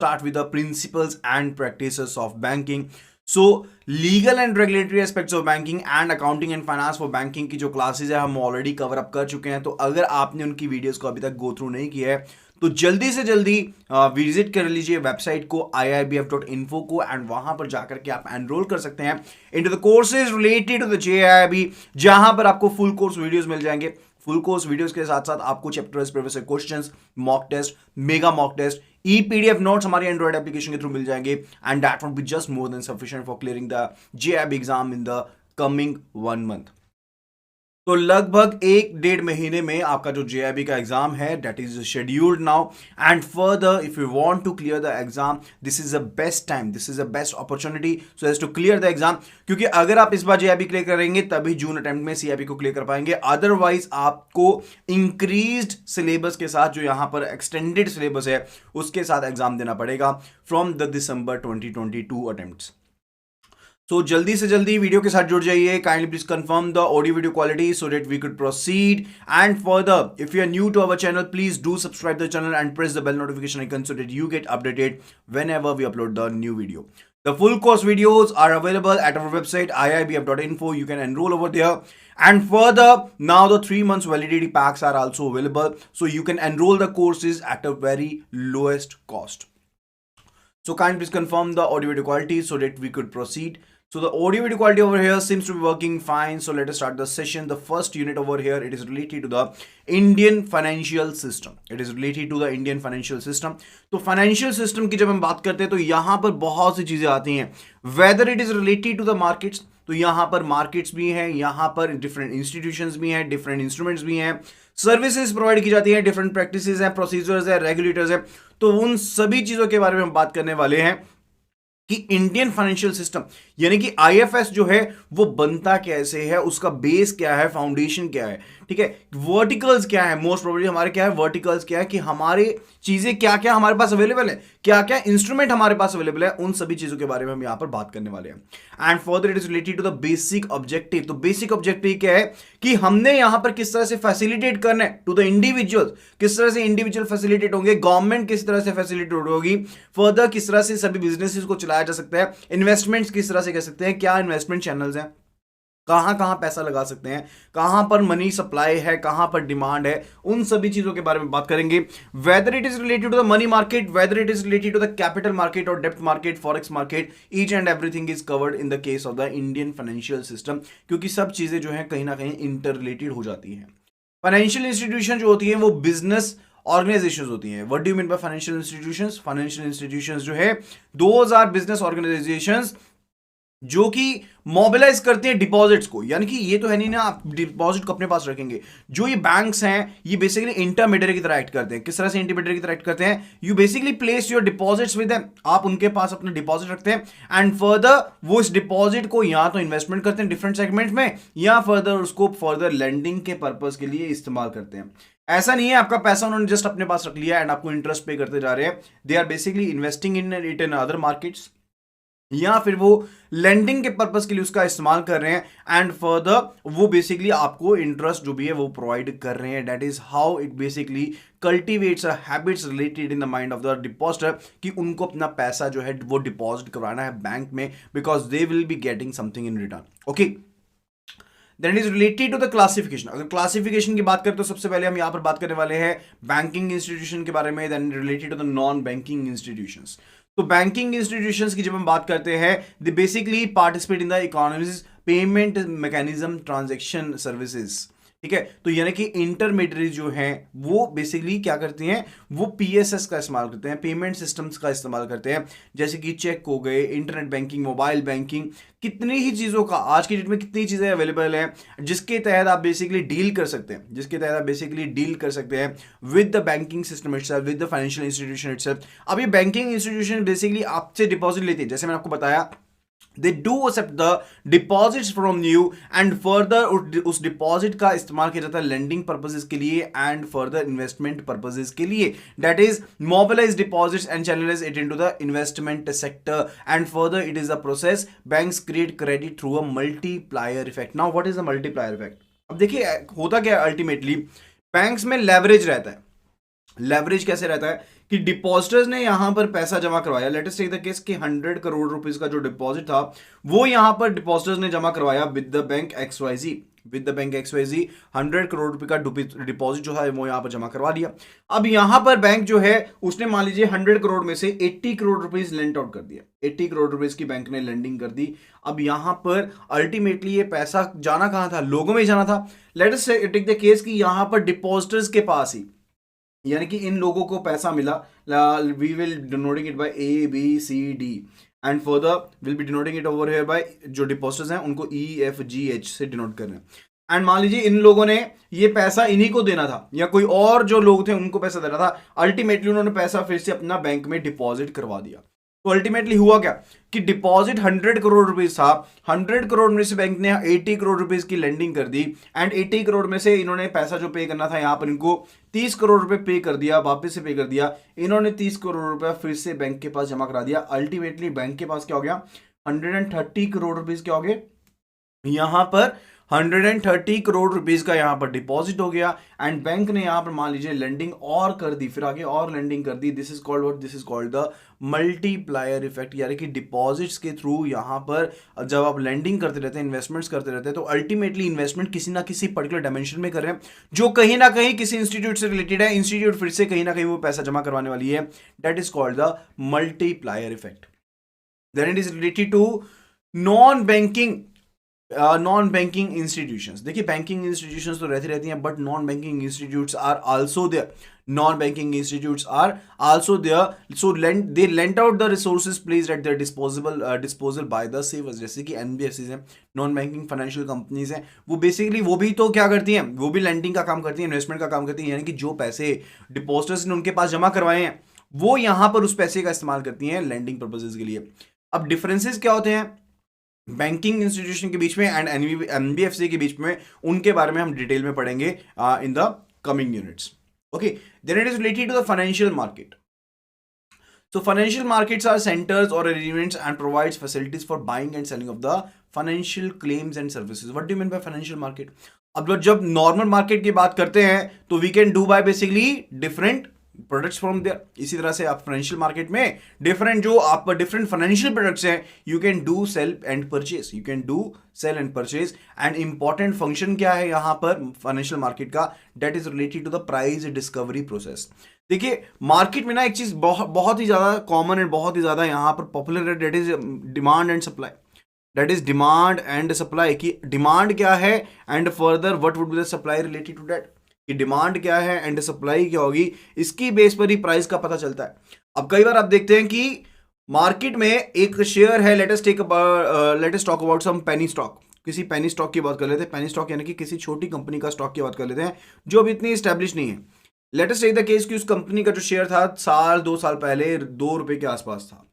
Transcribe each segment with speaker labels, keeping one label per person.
Speaker 1: start with the principles and practices of banking. So legal and regulatory aspects of banking and accounting and finance for banking की जो classes है हम already cover up कर चुके हैं. तो अगर आपने उनकी वीडियोस को अभी तक गो थ्रू नहीं किया है तो जल्दी से जल्दी विजिट कर लीजिए वेबसाइट को iibf.info को, एंड वहां पर जाकर के आप एनरोल कर सकते हैं into the courses related to the JIIB, जहां पर आपको फुल कोर्स वीडियोस मिल जाएंगे. फुल कोर्स वीडियोस के साथ साथ आपको chapter wise previous questions, mock test, mega mock test, PDF notes हमारी एंड्रॉइड एप्लीकेशन के थ्रू मिल जाएंगे, and that would be just more than sufficient for clearing the JIIB exam in the coming 1 month. तो लगभग 1-1.5 महीने में आपका जो JIIB का एग्जाम है that is scheduled now, and further if you want to clear the exam this is the best time, this is the best opportunity so as to clear the exam. क्योंकि अगर आप इस बार JIIB clear करेंगे तभी June attempt में CIB को क्लियर कर पाएंगे. अदरवाइज आपको इंक्रीज्ड सिलेबस के साथ, जो यहां पर एक्सटेंडेड सिलेबस है उसके साथ एग्जाम देना पड़ेगा फ्रॉम द December 2022 अटेम्प्ट्स. तो जल्दी से जल्दी वीडियो के साथ जुड़ जाइए. Kindly please confirm the audio video quality so that we could proceed. And further if you are new to our channel please do subscribe the channel and press the bell notification icon so that you get updated whenever we upload the new video. The full course videos are available at our website iibf.info. You can enroll over there. And further, now the 3 months validity packs are also available, so you can enroll the courses at a very lowest cost. So kindly please confirm the audio video quality so that we could proceed. So the audio video quality over here seems to be working fine. So let us start the session. The first unit over here, it is related to the Indian financial system. It is related to the Indian financial system. तो financial system की जब हम बात करते हैं तो यहाँ पर बहुत सी चीजें आती हैं. Whether it is related to the markets, तो यहाँ पर मार्केट्स भी हैं, यहाँ पर डिफरेंट इंस्टीट्यूशंस भी हैं, डिफरेंट इंस्ट्रूमेंट्स भी हैं, सर्विसेज प्रोवाइड की जाती हैं, डिफरेंट प्रैक्टिसेस हैं, प्रोसीजर्स हैं, रेगुलेटर्स हैं. तो उन सभी चीजों के बारे में हम बात करने वाले हैं कि इंडियन फाइनेंशियल सिस्टम यानी कि IFS जो है वो बनता कैसे है, उसका बेस क्या है, फाउंडेशन क्या है, ठीक है, वर्टिकल्स क्या है, मोस्ट प्रोबेबली हमारे क्या है, वर्टिकल्स क्या है, कि हमारे चीजें क्या क्या हमारे पास अवेलेबल है, क्या क्या इंस्ट्रूमेंट हमारे पास अवेलेबल है, उन सभी चीजों के बारे में हम यहां पर बात करने वाले हैं. And further it is related to the basic objective. तो बेसिक ऑब्जेक्टिव क्या है कि हमने यहां पर किस तरह से फैसिलिटेट करना है टू द इंडिविजुअल, किस तरह से इंडिविजुअल फैसिलिटेट होंगे, गवर्नमेंट किस तरह से फैसिलिटेट होगी, फर्दर किस तरह से सभी बिजनेसेस को चलाया जा सकता है, इन्वेस्टमेंट्स किस तरह से कर सकते हैं, क्या इन्वेस्टमेंट चैनल्स हैं, कहां कहां पैसा लगा सकते हैं, कहां पर मनी सप्लाई है, कहां पर डिमांड है, उन सभी चीजों के बारे में बात करेंगे. Whether it is related to the money market, whether it is related to the capital market और डेप्ट market, forex market, each and everything is covered in the case of the Indian financial system. क्योंकि सब चीजें जो है कहीं ना कहीं इंटर रिलेटेड हो जाती हैं. फाइनेंशियल इंस्टीट्यूशन जो होती है वो बिजनेस ऑर्गेनाइजेशंस होती हैं. What do you mean by financial institutions? Financial institutions जो है दोज आर बिजनेस ऑर्गेनाइजेशंस जो कि मोबिलाइज करते हैं डिपॉजिट्स को. यानी कि ये तो है नहीं ना आप डिपॉजिट को अपने पास रखेंगे. जो ये बैंक्स हैं ये बेसिकली इंटरमीडिएट की तरह एक्ट करते हैं. किस तरह से इंटरमीडिएट की तरह एक्ट करते हैं? You basically place your deposits with them. आप उनके पास अपना डिपॉजिट रखते हैं एंड फर्दर वो इस डिपॉजिट को या तो इन्वेस्टमेंट करते हैं डिफरेंट सेगमेंट में, या फर्दर उसको फर्दर लेंडिंग के पर्पज के लिए इस्तेमाल करते हैं. ऐसा नहीं है आपका पैसा उन्होंने जस्ट अपने पास रख लिया एंड आपको इंटरेस्ट पे करते जा रहे हैं. They are basically investing in it in other markets, या फिर वो लेंडिंग के पर्पस के लिए उसका इस्तेमाल कर रहे हैं एंड फर्दर वो बेसिकली आपको इंटरेस्ट जो भी है वो प्रोवाइड कर रहे हैं. That is how it basically cultivates habits related in the mind of the depositor कि उनको अपना पैसा जो है वो डिपॉजिट करवाना है बैंक में, because they will be getting something in return. Okay, then is related to the classification. अगर क्लासिफिकेशन की बात करें तो सबसे पहले हम यहां पर बात करने वाले हैं बैंकिंग इंस्टीट्यूशन के बारे में, then related to the non banking institutions. तो बैंकिंग इंस्टीट्यूशंस की जब हम बात करते हैं they basically participate in the economy's payment mechanism transaction services. ठीक है, तो यानी कि इंटरमीडिएट जो हैं वो बेसिकली क्या करते हैं, वो PSS का इस्तेमाल करते हैं, पेमेंट सिस्टम्स का इस्तेमाल करते हैं, जैसे कि चेक हो गए, इंटरनेट बैंकिंग, मोबाइल बैंकिंग, कितनी ही चीज़ों का आज की डेट में कितनी चीज़ें अवेलेबल हैं जिसके तहत आप बेसिकली डील कर सकते हैं, जिसके तहत आप बेसिकली डील कर सकते हैं with the banking system itself, with the financial institution itself. अब ये बैंकिंग इंस्टीट्यूशन बेसिकली आपसे डिपॉजिट लेती है, जैसे मैंने आपको बताया they do accept the deposits from you and further उस डिपॉजिट का इस्तेमाल किया जाता है लेंडिंग पर्पसेस के लिए एंड फर्दर इन्वेस्टमेंट पर्पसेस के लिए. That is mobilise deposits and channelise it into the investment sector and further it is the process banks create credit through a multiplier effect. Now what is the multiplier effect? अब देखिए होता क्या है, ultimately banks में leverage रहता है. Leverage कैसे रहता है कि डिपॉजिटर्स ने यहां पर पैसा जमा करवाया, let us take the case कि 100 करोड़ रुपीस का जो डिपॉजिट था वो यहां पर डिपॉजिटर्स ने जमा करवाया with the bank XYZ, with the bank XYZ 100 crore रुपए का डिपॉजिट जो है वो यहां पर जमा करवा दिया। अब यहां पर बैंक जो है उसने मान लीजिए 100 करोड़ में से 80 करोड़ रुपीस लेंट आउट कर दिया, 80 करोड़ रुपीस की बैंक ने लेंडिंग कर दी। अब यहां पर अल्टीमेटली ये पैसा जाना कहां था, लोगों में जाना था। Let us take the case कि यहां पर डिपॉजिटर्स के पास ही, यानी कि इन लोगों को पैसा मिला, we will denoting it by A B C D and further will be denoting it over here by जो डिपॉजिटर्स हैं उनको ई एफ जी एच से डिनोट कर रहे हैं। एंड मान लीजिए इन लोगों ने ये पैसा इन्हीं को देना था या कोई और जो लोग थे उनको पैसा देना था, अल्टीमेटली उन्होंने पैसा फिर से अपना बैंक में डिपॉजिट करवा दिया। तो अल्टीमेटली हुआ क्या कि डिपॉजिट 100 करोड़ रुपीस था, 100 करोड़ में से बैंक ने 80 करोड़ रुपीस की लेंडिंग कर दी एंड 80 करोड़ में से इन्होंने पैसा जो पे करना था यहां पर इनको 30 करोड़ रुपए पे कर दिया, वापस से पे कर दिया। इन्होंने 30 करोड़ रुपए फिर से बैंक के पास जमा करा दिया। अल्टीमेटली बैंक के पास क्या हो गया, 130 करोड़ रुपीस क्या हो गए, यहां पर 130 करोड़ रुपीस का यहां पर डिपॉजिट हो गया एंड बैंक ने यहां पर मान लीजिए लेंडिंग और कर दी, फिर आगे और लेंडिंग कर दी। This is called what, this is called the multiplier effect, यानी कि डिपॉजिट्स के थ्रू यहां पर जब आप लेंडिंग करते रहते हैं, इन्वेस्टमेंट्स करते रहते हैं, तो अल्टीमेटली इन्वेस्टमेंट किसी ना किसी पर्टिकुलर डायमेंशन में कर रहे हैं जो कहीं ना कहीं किसी इंस्टीट्यूट से रिलेटेड है, इंस्टीट्यूट फिर से कहीं ना कहीं वो पैसा जमा करवाने वाली है। That is called the multiplier effect. Then it is related to non banking institutions. देखिए बैंकिंग इंस्टीट्यूशंस तो रहती हैं but non banking institutes are also there, non banking institutes are also there, so they lent out the resources placed at their disposal by the savers. जैसे कि NBFCs हैं, non banking financial companies हैं, वो basically वो भी तो क्या करती हैं, वो भी लेंडिंग का काम करती हैं, इन्वेस्टमेंट का काम करती हैं, यानी कि जो पैसे डिपॉजिटर्स ने उनके पास जमा करवाए हैं वो यहां पर उस पैसे का इस्तेमाल करती हैं लेंडिंग पर्पसेज के लिए। अब डिफरेंसेस क्या होते हैं बैंकिंग इंस्टीट्यूशन के बीच में एंड एनबीएफसी के बीच में, उनके बारे में हम डिटेल में पढ़ेंगे in the coming units. Okay, then it is related to the financial market. So financial markets are centers or arrangements and provides facilities for buying and selling of the financial claims and services. What do you mean by financial market? अब जब normal market की बात करते हैं तो we can do buy basically different products from there. इसी तरह से आप फाइनेंशियल मार्केट में डिफरेंट फाइनेंशियल प्रोडक्ट्स हैं, you can do sell and purchase, you can do sell and purchase. And important function क्या है यहां पर फाइनेंशियल मार्केट का, that is related to the price discovery process. देखिए मार्केट में ना एक चीज बहुत ही ज्यादा कॉमन एंड बहुत ही ज्यादा यहां पर पॉपुलर है, that is demand and supply. That is demand and supply की डिमांड क्या है and further what would be the supply related to that, कि डिमांड क्या है एंड सप्लाई क्या होगी, इसकी बेस पर ही प्राइस का पता चलता है। अब कई बार आप देखते हैं कि मार्केट में एक शेयर है, let us talk about some penny stock, किसी पेनी स्टॉक की बात कर लेते हैं। पेनी स्टॉक यानी कि किसी छोटी कंपनी का स्टॉक की बात कर लेते हैं जो अभी इतनी स्टैब्लिश नहीं है। Let us take the case कि उस कंपनी का जो शेयर था 2 साल पहले 2 रुपए के आसपास था,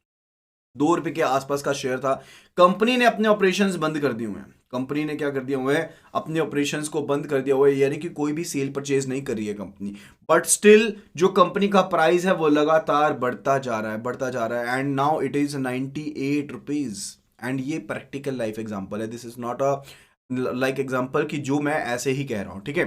Speaker 1: 2 रुपए के आसपास का शेयर था। कंपनी ने अपने ऑपरेशंस बंद कर दिए हुए हैं, कंपनी ने क्या कर दिया हुआ है, अपने ऑपरेशंस को बंद कर दिया हुआ है, यानी कि कोई भी सेल परचेज नहीं कर रही है कंपनी, बट स्टिल जो कंपनी का प्राइस है वो लगातार बढ़ता जा रहा है and now it is 98 rupees. And ये प्रैक्टिकल लाइफ एग्जांपल है, this is not a like example कि जो मैं ऐसे ही कह रहा हूं, ठीक है।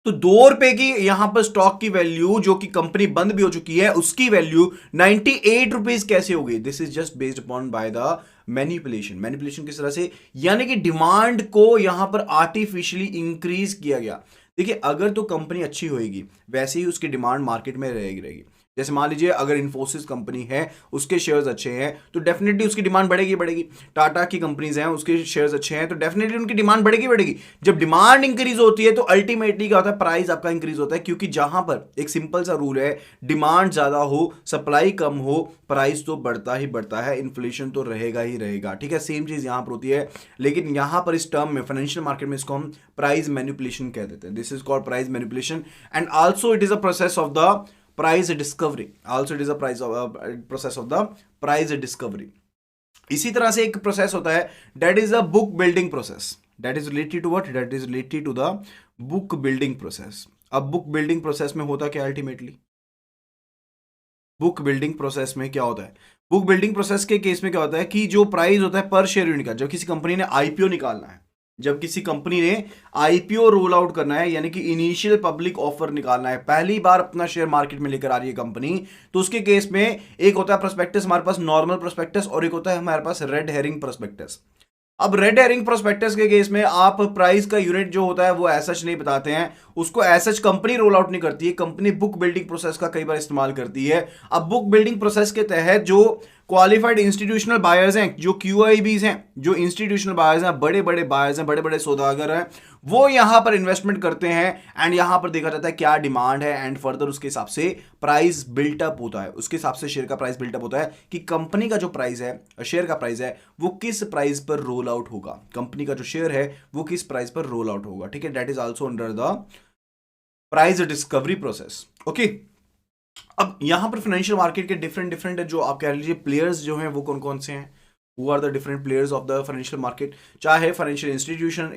Speaker 1: तो 2 रुपए की यहां पर स्टॉक की वैल्यू जो कि कंपनी बंद भी हो चुकी है उसकी वैल्यू 98 रुपीज कैसे हो गई, this is just based upon by the manipulation किस तरह से, यानी कि डिमांड को यहां पर आर्टिफिशियली इंक्रीज किया गया। देखिए अगर तो कंपनी अच्छी होगी वैसे ही उसकी डिमांड मार्केट में रहेगी। जैसे मान लीजिए अगर इन्फोसिस कंपनी है उसके शेयर्स अच्छे हैं तो डेफिनेटली उसकी डिमांड बढ़ेगी। टाटा की कंपनीज हैं उसके शेयर्स अच्छे हैं तो डेफिनेटली उनकी डिमांड बढ़ेगी। जब डिमांड इंक्रीज होती है तो अल्टीमेटली क्या होता है, प्राइस आपका इंक्रीज होता है, क्योंकि जहां पर एक सिंपल सा रूल है, डिमांड ज्यादा हो सप्लाई कम हो प्राइस तो बढ़ता ही बढ़ता है, इन्फ्लेशन तो रहेगा ही रहेगा, ठीक है। सेम चीज यहां पर होती है, लेकिन यहां पर इस टर्म में फाइनेंशियल मार्केट में इसको हम प्राइस मैनिपुलेशन कह देते हैं। This is called price manipulation and also it is a process of the price discovery, also it is a process of the price discovery। इसी तरह से एक प्रोसेस होता है that is a book building process, that is related to what, that is related to the book building process। अब book building process में होता क्या अल्टीमेटली, बुक बिल्डिंग प्रोसेस में क्या होता है, बुक बिल्डिंग प्रोसेस के केस में क्या होता है कि जो प्राइस होता है पर शेयर यूनिट का, जब किसी कंपनी ने आईपीओ निकालना है जब किसी कंपनी ने आईपीओ रोल आउट करना है, यानी कि इनिशियल पब्लिक ऑफर निकालना है, पहली बार अपना शेयर मार्केट में लेकर आ रही है कंपनी, तो उसके केस में एक होता है प्रोस्पेक्टस हमारे पास, नॉर्मल प्रोस्पेक्टस, और एक होता है हमारे पास रेड हेरिंग प्रोस्पेक्टस। अब रेड हेरिंग प्रोस्पेक्टस के केस में आप प्राइस का यूनिट जो होता है वो ऐसा नहीं बताते हैं, उसको ऐसा कंपनी रोल आउट नहीं करती है, कंपनी बुक बिल्डिंग प्रोसेस का कई बार इस्तेमाल करती है। अब बुक बिल्डिंग प्रोसेस के तहत जो क्वालिफाइड इंस्टीट्यूशनल बायर्स हैं, जो क्यूआईबीज हैं, जो इंस्टीट्यूशनल बायर्स हैं, बड़े बड़े बायर्स हैं, बड़े बड़े सौदागर हैं, वो यहां पर इन्वेस्टमेंट करते हैं एंड यहां पर देखा जाता है क्या डिमांड है एंड फर्दर उसके हिसाब से प्राइस बिल्टअप होता है, उसके हिसाब से शेयर का प्राइस बिल्टअप होता है कि कंपनी का जो प्राइस है, शेयर का प्राइस है, वो किस प्राइस पर रोल आउट होगा, कंपनी का जो शेयर है वो किस प्राइस पर रोल आउट होगा। ठीक है, that is also under the price discovery process. Okay, अब यहां पर फाइनेंशियल मार्केट के डिफरेंट डिफरेंट जो आप कह लीजिए प्लेयर्स जो हैं वो कौन कौन से हैं, who are the different players of the financial market, चाहे फाइनेंशियल इंस्टीट्यूशंस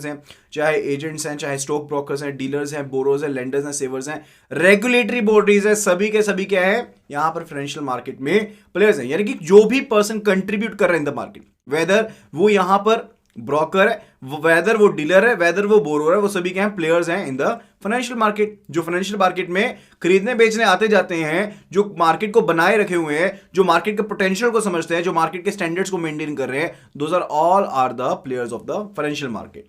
Speaker 1: हैं, चाहे एजेंट्स हैं, चाहे स्टॉक ब्रोकर्स हैं, डीलर्स हैं, बोरोज हैं, लेंडर्स हैं, सेवर्स हैं, रेगुलेटरी बॉडीज है, सभी के सभी क्या है यहां पर फाइनेंशियल मार्केट में प्लेयर्स हैं, यानी कि जो भी पर्सन कंट्रीब्यूट कर रहे हैं इन द मार्केट, वेदर वो यहां पर ब्रोकर है, वेदर वो डीलर है, वेदर वो बोरोर है, वो सभी क्या हैं प्लेयर्स हैं इन द फाइनेंशियल मार्केट। जो फाइनेंशियल मार्केट में खरीदने बेचने आते जाते हैं, जो मार्केट को बनाए रखे हुए हैं, जो मार्केट के पोटेंशियल को समझते हैं, जो मार्केट के स्टैंडर्ड्स को मेंटेन कर रहे हैं, those are all are the players of the financial market.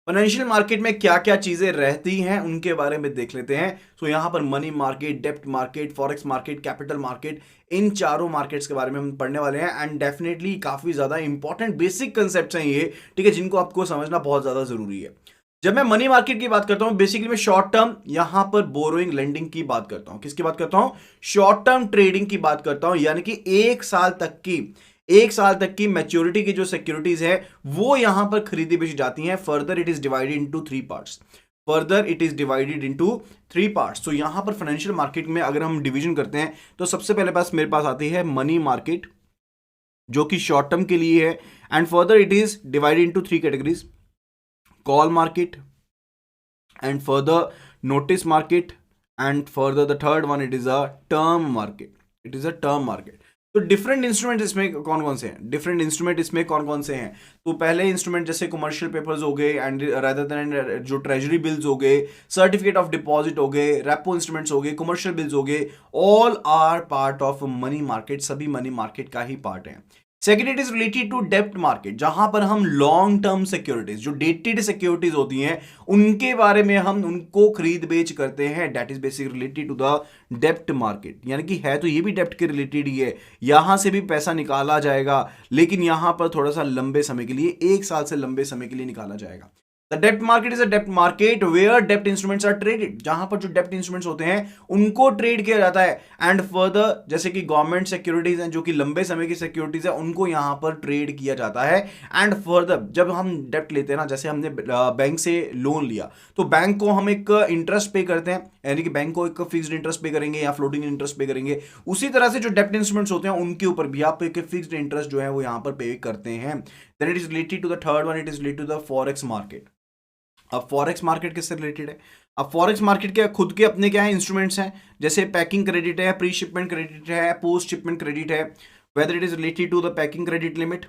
Speaker 1: Financial market में क्या क्या चीजें रहती हैं उनके बारे में देख लेते हैं। सो यहां पर मनी मार्केट, डेप्ट market, forex market, capital market, इन चारों मार्केट्स के बारे में हम पढ़ने वाले हैं एंड डेफिनेटली काफी ज्यादा इंपॉर्टेंट बेसिक कंसेप्ट्स हैं ये, ठीक है, जिनको आपको समझना बहुत ज्यादा जरूरी है। जब मैं मनी मार्केट की बात करता हूं, बेसिकली मैं शॉर्ट टर्म यहां पर बोरोइंग लेंडिंग की बात करता हूं। किसकी बात करता हूं? शॉर्ट टर्म ट्रेडिंग की बात करता हूं, यानी कि एक साल तक की मैच्योरिटी की जो सिक्योरिटीज है वो यहां पर खरीदी बेची जाती हैं। Further it is divided into three parts. तो यहां पर फाइनेंशियल मार्केट में अगर हम डिवीजन करते हैं तो सबसे पहले मेरे पास आती है मनी मार्केट, जो कि शॉर्ट टर्म के लिए है, and further it is divided into three categories, call market, and further notice market, and further the third one it is a term market. तो डिफरेंट इंस्ट्रूमेंट इसमें कौन कौन से हैं? तो पहले इंस्ट्रूमेंट जैसे कमर्शियल पेपर्स हो गए एंड रादर देन जो ट्रेजरी बिल्स हो गए, सर्टिफिकेट ऑफ डिपॉजिट हो गए, रेपो इंस्ट्रूमेंट्स हो गए, कमर्शियल बिल्स हो गए, all are part of money market, सभी मनी मार्केट का ही पार्ट है। Second, it is related to डेप्ट मार्केट, जहां पर हम लॉन्ग टर्म सिक्योरिटीज, जो डेटेड सिक्योरिटीज होती हैं, उनके बारे में हम उनको खरीद बेच करते हैं। That is basic related to the डेप्ट मार्केट, यानी कि है तो ये भी डेप्ट के रिलेटेड ही है, यहां से भी पैसा निकाला जाएगा, लेकिन यहां पर थोड़ा सा लंबे समय के लिए, एक साल से लंबे समय के लिए निकाला जाएगा। The debt market is a debt market where debt instruments are traded, जहां पर जो debt instruments होते हैं उनको ट्रेड किया जाता है। एंड फर्दर जैसे कि गवर्नमेंट सिक्योरिटीज हैं, जो कि लंबे समय की सिक्योरिटीज है, उनको यहां पर ट्रेड किया जाता है। एंड फर्दर जब हम डेप्ट लेते हैं ना, जैसे हमने बैंक से लोन लिया, तो बैंक को हम एक इंटरेस्ट पे करते हैं, यानी कि बैंक को एक फिक्स्ड इंटरेस्ट पे करेंगे या फ्लोटिंग इंटरेस्ट पे करेंगे। उसी तरह से जो डेप्ट इंस्ट्रूमेंट्स होते हैं उनके ऊपर भी आप एक फिक्स्ड इंटरेस्ट जो है वो यहां पर पे करते हैं। Then it is related to the third one, it is related to the forex market. अब फॉरेक्स मार्केट किससे रिलेटेड है? अब फॉरेक्स मार्केट के खुद के अपने क्या है इंस्ट्रूमेंट्स हैं, जैसे पैकिंग क्रेडिट है, प्री शिपमेंट क्रेडिट है, पोस्ट शिपमेंट क्रेडिट है, whether it is related to the packing credit limit,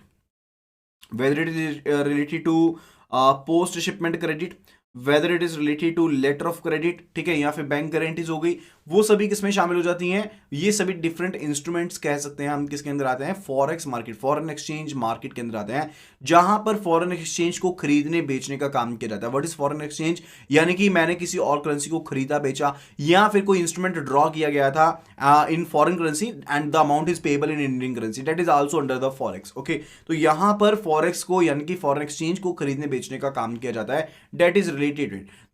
Speaker 1: whether it is related to post shipment credit, whether it is related to letter of credit, ठीक है, या फिर bank guarantees हो गई, वो सभी किसमें शामिल हो जाती हैं? ये सभी डिफरेंट इंस्ट्रूमेंट्स कह सकते हैं हम, किसके अंदर आते हैं? Forex market, foreign exchange market के अंदर आते हैं, जहां पर फॉरेन एक्सचेंज को खरीदने बेचने का काम किया जाता है। What is foreign exchange? यानी कि मैंने किसी और करेंसी को खरीदा बेचा, या फिर कोई इंस्ट्रूमेंट ड्रॉ किया गया था in foreign currency and the amount is payable in Indian currency, that is also under the forex. Okay, तो यहां पर फॉरेक्स को यानी कि फॉरेन एक्सचेंज को खरीदने बेचने का काम किया जाता है, that is related.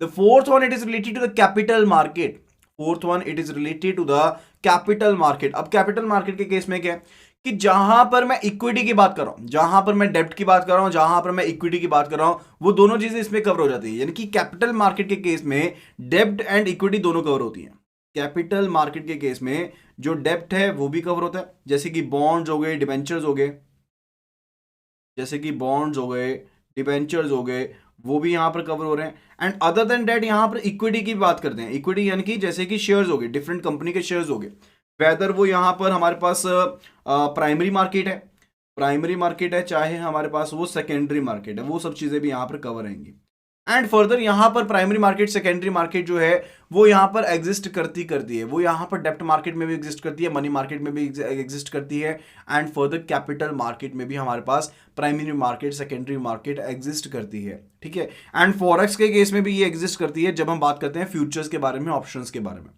Speaker 1: The fourth one, it is related to the capital market. Fourth one, it is related to the capital market. अब कैपिटल मार्केट के केस में क्या है कि जहां पर मैं इक्विटी की बात कर रहा हूं, जहां पर मैं डेब्ट की बात कर रहा हूं, जहां पर मैं इक्विटी की बात कर रहा हूं, वो दोनों चीजें इसमें कवर हो जाती है। यानी कि कैपिटल मार्केट के केस में डेब्ट एंड इक्विटी दोनों कवर होती हैं। कैपिटल मार्केट के केस में जो डेब्ट है वो भी कवर होता है, जैसे कि बॉन्ड्स हो गए, डिबेंचर्स हो गए, वो भी यहां पर कवर हो रहे हैं। एंड अदर देन डेट यहां पर इक्विटी की बात करते हैं। इक्विटी यानी कि जैसे कि शेयर्स हो गए, डिफरेंट कंपनी के शेयर्स हो गए, वेदर वो यहां पर हमारे पास प्राइमरी मार्केट है, प्राइमरी मार्केट है, चाहे हमारे पास वो सेकेंडरी मार्केट है, वो सब चीजें भी यहाँ पर कवर रहेंगी। एंड फर्दर यहाँ पर प्राइमरी मार्केट सेकेंडरी मार्केट जो है वो यहाँ पर एग्जिस्ट करती है, वो यहाँ पर डेप्ट मार्केट में भी एग्जिस्ट करती है, मनी मार्केट में भी एग्जिस्ट करती है, एंड फर्दर कैपिटल मार्केट में भी हमारे पास primary market secondary market exist करती है, ठीक है। एंड फॉरेक्स के केस में भी ये एग्जिस्ट करती है जब हम बात करते हैं फ्यूचर्स के बारे में, ऑप्शंस के बारे में,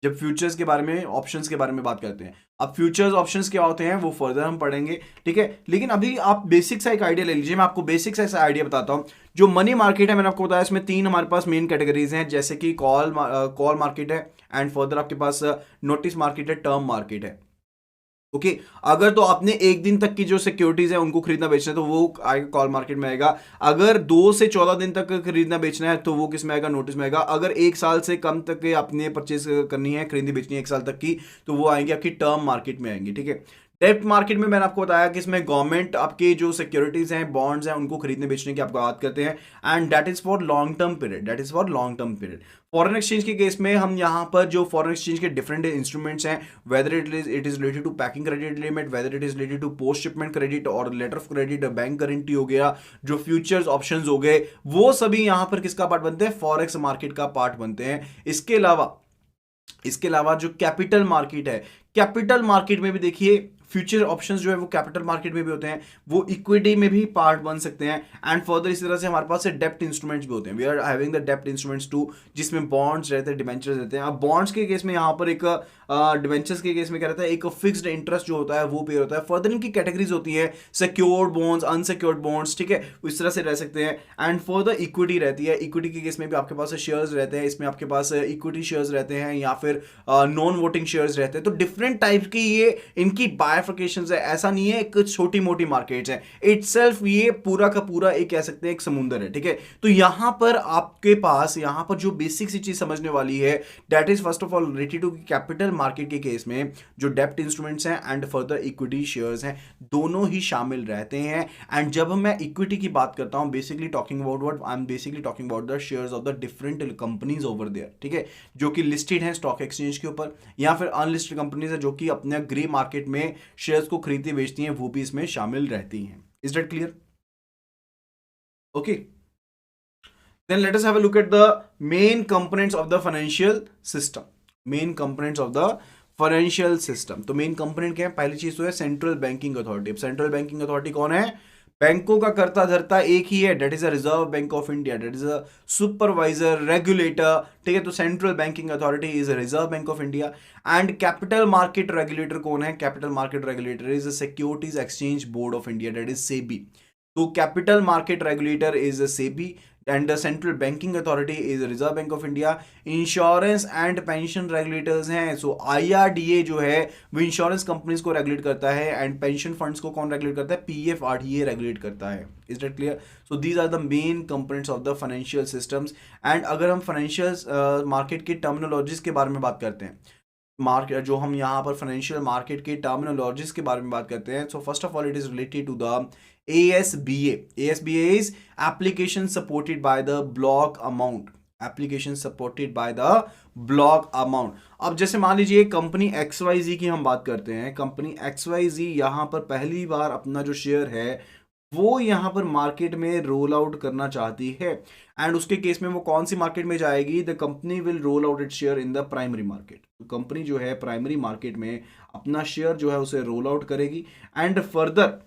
Speaker 1: जब फ्यूचर्स के बारे में ऑप्शंस के बारे में बात करते हैं। अब फ्यूचर्स ऑप्शंस क्या होते हैं वो फर्दर हम पढ़ेंगे, ठीक है। लेकिन अभी आप बेसिक सा एक आइडिया ले लीजिए, मैं आपको बेसिक सा ऐसा आइडिया बताता हूं। जो मनी मार्केट है मैंने आपको बताया, इसमें 3 हमारे पास मेन कैटेगरीज हैं, जैसे कि कॉल मार्केट है, एंड फर्दर आपके पास नोटिस मार्केट है, टर्म मार्केट है, ओके। अगर तो आपने एक दिन तक की जो सिक्योरिटीज है उनको खरीदना बेचना है तो वो आएगा कॉल मार्केट में आएगा। अगर 2 से 14 दिन तक खरीदना बेचना है तो वो किस में आएगा, नोटिस में आएगा। अगर 1 साल से कम तक के आपने परचेज करनी है, खरीदनी बेचनी है 1 साल तक की, तो वो आएंगे आपकी टर्म मार्केट में आएंगी, ठीक है। डेप्ट मार्केट में मैंने आपको बताया कि इसमें गवर्नमेंट आपके जो सिक्योरिटीज हैं, बॉन्ड्स हैं, उनको खरीदने बेचने की आपको बात करते हैं, and that is for long term period, that is for long term period. Foreign exchange के केस में हम यहाँ पर जो फॉरेन एक्सचेंज के डिफरेंट इंस्ट्रूमेंट्स हैं, whether it is related to packing credit limit, whether it is related to post shipment credit और letter of credit, bank guarantee हो गया, जो फ्यूचर्स ऑप्शंस हो गए, वो सभी यहाँ पर किसका पार्ट बनते हैं, फॉरेक्स मार्केट का पार्ट बनते हैं। इसके अलावा जो कैपिटल मार्केट है, कैपिटल मार्केट में भी देखिए फ्यूचर ऑप्शंस जो है वो कैपिटल मार्केट में भी होते हैं, वो इक्विटी में भी पार्ट बन सकते हैं, एंड फर्दर इसी तरह से हमारे पास डेप्ट इंस्ट्रूमेंट्स भी होते हैं। वी आर हैविंग द डेप्ट इंस्ट्रूमेंट्स टू, जिसमें बॉन्ड्स रहते हैं, डिबेंचर्स रहते हैं। अब बॉन्ड्स के केस में यहाँ पर एक डिबेंचर्स के केस में क्या रहता है, एक फिक्स्ड इंटरेस्ट जो होता है वो पे होता है। फर्दर इनकी कैटेगरीज होती है, सिक्योर्ड बॉन्ड्स, अनसिक्योर्ड बॉन्ड्स, ठीक है, इस तरह से रह सकते हैं। एंड फर्दर इक्विटी रहती है, इक्विटी के केस में भी आपके पास शेयर्स रहते हैं, इसमें आपके पास इक्विटी शेयर्स रहते हैं या फिर नॉन वोटिंग शेयर्स रहते हैं। तो डिफरेंट टाइप की ये इनकी बायफिकेशंस है, ऐसा नहीं है एक छोटी मोटी मार्केट्स है, इटसेल्फ ये पूरा का पूरा एक कह सकते हैं एक समुंदर है, ठीक है। तो यहां पर आपके पास यहां पर जो बेसिक सी चीज समझने वाली है, that is first of all related to capital market के केस में जो डेप्ट इंस्ट्रूमेंट्स हैं एंड फर्दर इक्विटी शेयर्स हैं, दोनों ही शामिल रहते हैं। एंड जब मैं इक्विटी की बात करता हूं, basically talking about what I am basically talking about the shares of the different companies over there, ठीक है, जो कि लिस्टेड हैं स्टॉक एक्सचेंज के ऊपर, या फिर अनलिस्टेड कंपनीज है जो कि अपने ग्रे मार्केट में शेयर्स को खरीदती बेचती हैं, वो भी इसमें शामिल रहती हैं। Is that clear? Okay, then let us have a look at the main components of the financial system. Main components of the financial system, तो मेन कंपोनेंट क्या है? पहली चीज तो है central banking authority. Central banking authority कौन है? बैंकों का कर्ता धर्ता एक ही है, that is a reserve bank of India, that is a supervisor regulator, ठीक है। तो central banking authority is a reserve bank of India. And capital market regulator कौन है? Capital market regulator is a Securities Exchange Board of India, that is SEBI. तो capital market regulator is SEBI and the central banking authority is Reserve Bank of India. Insurance and pension regulators हैं, सो IRDA जो है वो insurance companies को regulate करता है, and pension funds को कौन रेगुलेट करता है? PFRDA रेगुलेट करता है। Is that clear? So these are the main components of the financial systems. And अगर हम फाइनेंशियल मार्केट की टर्मिनोलॉजीज के बारे में बात करते हैं, मार्केट जो हम यहाँ पर फाइनेंशियल मार्केट की टर्मिनोलॉजीज के बारे में बात करते हैं, so first of all it is related to the ASBA. ASBA is application supported by the block amount. Application supported by the block amount. अब जैसे मान लीजिए कंपनी XYZ की हम बात करते हैं, कंपनी XYZ यहाँ पर पहली बार अपना जो शेयर है वो यहाँ पर मार्केट में रोल आउट करना चाहती है, एंड उसके केस में वो कौन सी मार्केट में जाएगी? The company will roll out it share in the primary market. तो कंपनी जो है प्राइमरी मार्केट में अपना शेयर जो है उसे रोल आउट करेगी, एंड फर्दर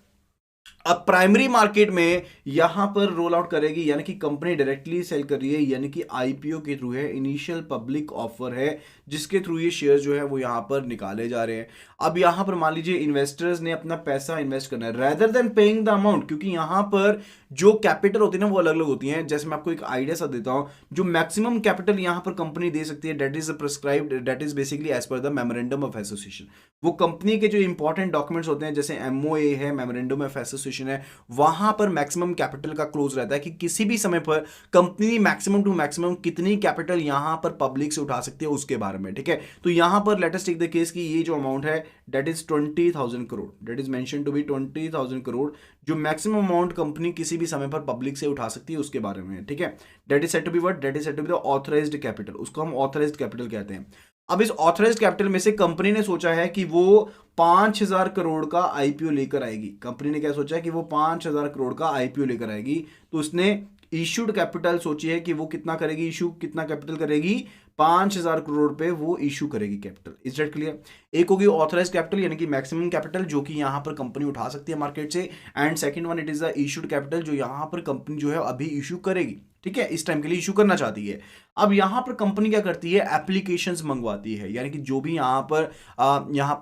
Speaker 1: अब प्राइमरी मार्केट में यहां पर रोल आउट करेगी, यानी कि कंपनी डायरेक्टली सेल कर रही है, यानी कि IPO के थ्रू है, इनिशियल पब्लिक ऑफर है, जिसके थ्रू ये शेयर जो है वो यहां पर निकाले जा रहे हैं। अब यहां पर मान लीजिए इन्वेस्टर्स ने अपना पैसा इन्वेस्ट करना है rather than paying the amount, क्योंकि यहां पर जो कैपिटल होती है ना वो अलग अलग होती हैं। जैसे मैं आपको एक आइडिया सा देता हूं, जो मैक्सिमम कैपिटल यहां पर कंपनी दे सकती है, that is prescribed, that is basically as per the memorandum of association. वो कंपनी के जो इंपॉर्टेंट डॉक्यूमेंट्स होते हैं, जैसे MOA है, मेमोरेंडम ऑफ एसोसिएशन है, वहां पर मैक्सिमम कैपिटल का क्लोज रहता है कि किसी भी समय पर कंपनी मैक्सिमम टू मैक्सिमम कितनी कैपिटल यहां पर पब्लिक से उठा सकती है उसके बारे में, ठीक है। तो यहां पर let us take the case कि ये जो अमाउंट है that is 20,000 crore, that is mention to be 20,000 crore, जो मैक्सिमम अमाउंट कंपनी किसी भी समय पर पब्लिक से उठा सकती है उसके बारे में, ठीक है। That is said to be what? That is said to be the authorised capital, उसको हम ऑथराइज्ड कैपिटल कहते हैं। अब इस ऑथराइज्ड कैपिटल में से कंपनी ने सोचा है कि वो 5,000 करोड़ का आईपीओ लेकर आएगी। कंपनी ने क्या सोचा है कि वो 5,000 करोड़ का आईपीओ लेकर आएगी। तो उसने इश्यूड कैपिटल सोची है कि वो कितना करेगी, इशू कितना कैपिटल करेगी, 5,000 करोड़ पे वो इशू करेगी कैपिटल। Is that clear? एक होगी ऑथराइज कैपिटल यानी कि मैक्सिमम कैपिटल जो कि यहां पर कंपनी उठा सकती है मार्केट से, and second one it is the issued capital जो यहां पर कंपनी जो है अभी इशू करेगी, ठीक है, इस टाइम के लिए इशू करना चाहती है। अब यहां पर कंपनी क्या करती है, एप्लीकेशंस मंगवाती है, यानी कि जो भी यहां पर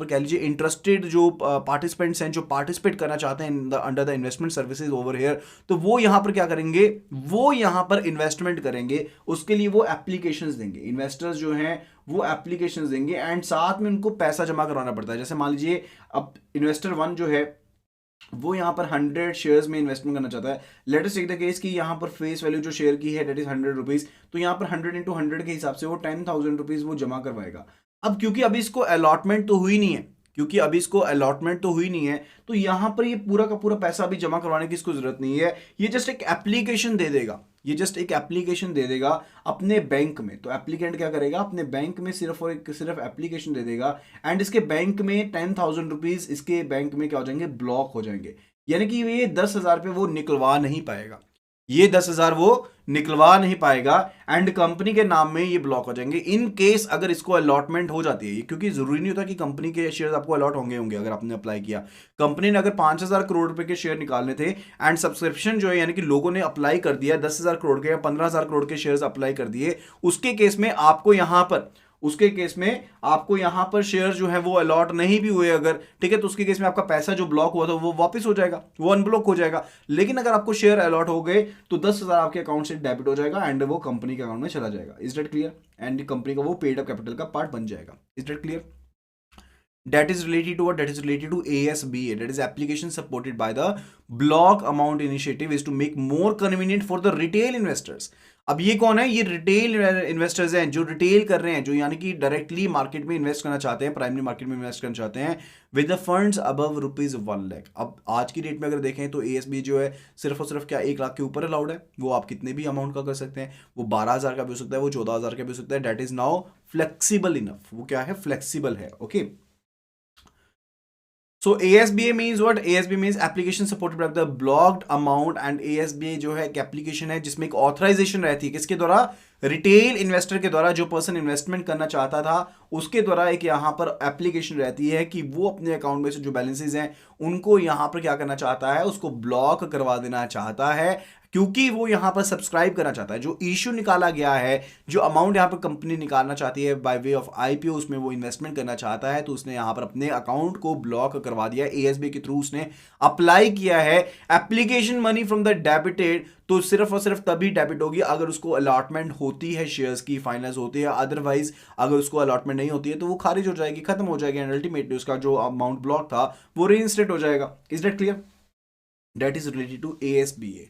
Speaker 1: कह लीजिए इंटरेस्टेड जो पार्टिसिपेंट्स हैं, जो पार्टिसिपेट करना चाहते हैं under the investment services over here, तो वो यहां पर क्या करेंगे, वो यहां पर इन्वेस्टमेंट करेंगे। उसके लिए वो एप्लीकेशंस देंगे, इन्वेस्टर्स जो हैं वो एप्लीकेशंस देंगे, एंड साथ में उनको पैसा जमा करवाना पड़ता है। जैसे मान लीजिए अब इन्वेस्टर 1 जो है वो यहां पर 100 शेयर्स में इन्वेस्टमेंट करना चाहता है। Let us take the case कि यहां पर फेस वैल्यू जो शेयर की है दैट इज 100 रुपीज, तो यहां पर 100 इंटू 100 के हिसाब से वो 10,000 रुपीज वो जमा करवाएगा। अब क्योंकि अभी इसको अलॉटमेंट तो हुई नहीं है, तो यहां पर ये पूरा का पूरा पैसा अभी जमा करवाने की इसको जरूरत नहीं है। ये जस्ट एक एप्लीकेशन दे देगा, अपने बैंक में। तो एप्लीकेंट क्या करेगा, अपने बैंक में सिर्फ एप्लीकेशन दे देगा, एंड इसके बैंक में 10,000 रुपीज इसके बैंक में क्या हो जाएंगे, ब्लॉक हो जाएंगे। यानी कि ये 10,000 पे वो निकलवा नहीं पाएगा, एंड कंपनी के नाम में ये ब्लॉक हो जाएंगे। इन केस अगर इसको अलॉटमेंट हो जाती है, क्योंकि जरूरी नहीं होता कि कंपनी के शेयर आपको अलॉट होंगे अगर आपने अप्लाई किया। कंपनी ने अगर 5,000 करोड़ रुपए के शेयर निकालने थे, एंड सब्सक्रिप्शन जो है यानी कि लोगों ने अप्लाई कर दिया 10,000 करोड़ के या 15,000 करोड़ के शेयर अप्लाई कर दिए, उसके केस में आपको यहां पर शेयर जो है वो अलॉट नहीं भी हुए अगर, ठीक है, तो उसके केस में आपका पैसा जो ब्लॉक हुआ था वो वापस हो जाएगा, वो अनब्लॉक हो जाएगा। लेकिन अगर आपको शेयर अलॉट हो गए तो 10,000 आपके अकाउंट से डेबिट हो जाएगा एंड वो कंपनी के अकाउंट में चला जाएगा। Is that clear? And company का वो पेड अप कैपिटल का पार्ट बन जाएगा। Is that clear? That is related to what? That is related to ASBA. That is application supported by the block amount initiative is to make more convenient for the retail investors. अब ये कौन है? ये retail investors हैं जो retail कर रहे हैं, जो यानी कि डायरेक्टली मार्केट में इन्वेस्ट करना चाहते हैं, प्राइमरी मार्केट में इन्वेस्ट करना चाहते हैं with the funds above ₹1 lakh. अब आज की डेट में अगर देखें तो ASBA जो है सिर्फ और सिर्फ क्या 1 लाख के ऊपर अलाउड है। वो आप कितने भी अमाउंट का कर सकते हैं, वो 12,000 का भी हो सकता है, वो 14,000 का भी हो सकता है। That is now flexible enough. वो क्या है? फ्लेक्सिबल है। Okay, So ASBA means what? ASBA means application supported by the blocked amount, and ASBA जो है एक एप्लीकेशन है जिसमें एक ऑथराइजेशन रहती है, किसके द्वारा? रिटेल इन्वेस्टर के द्वारा। जो पर्सन इन्वेस्टमेंट करना चाहता था उसके द्वारा एक यहाँ पर एप्लीकेशन रहती है कि वो अपने अकाउंट में से जो बैलेंसेस हैं उनको यहाँ पर क्या करना चाहता है, उसको ब्लॉक करवा देना चाहता है, क्योंकि वो यहां पर सब्सक्राइब करना चाहता है। जो इश्यू निकाला गया है, जो अमाउंट यहां पर कंपनी निकालना चाहती है बाय वे ऑफ आईपीओ, उसमें वो इन्वेस्टमेंट करना चाहता है, तो उसने यहां पर अपने अकाउंट को ब्लॉक करवा दिया। ASBA के थ्रू उसने अप्लाई किया है। Application money from the debited, तो सिर्फ और सिर्फ तभी डेबिट होगी अगर उसको अलॉटमेंट होती है, शेयर्स की फाइनलाइज होती है। अदरवाइज अगर उसको अलॉटमेंट नहीं होती है तो वो खारिज हो जाएगी, खत्म हो जाएगी, एंड अल्टीमेटली उसका जो अमाउंट ब्लॉक था वो रीइंस्टेट हो जाएगा। Is that clear? That is related to ASBA।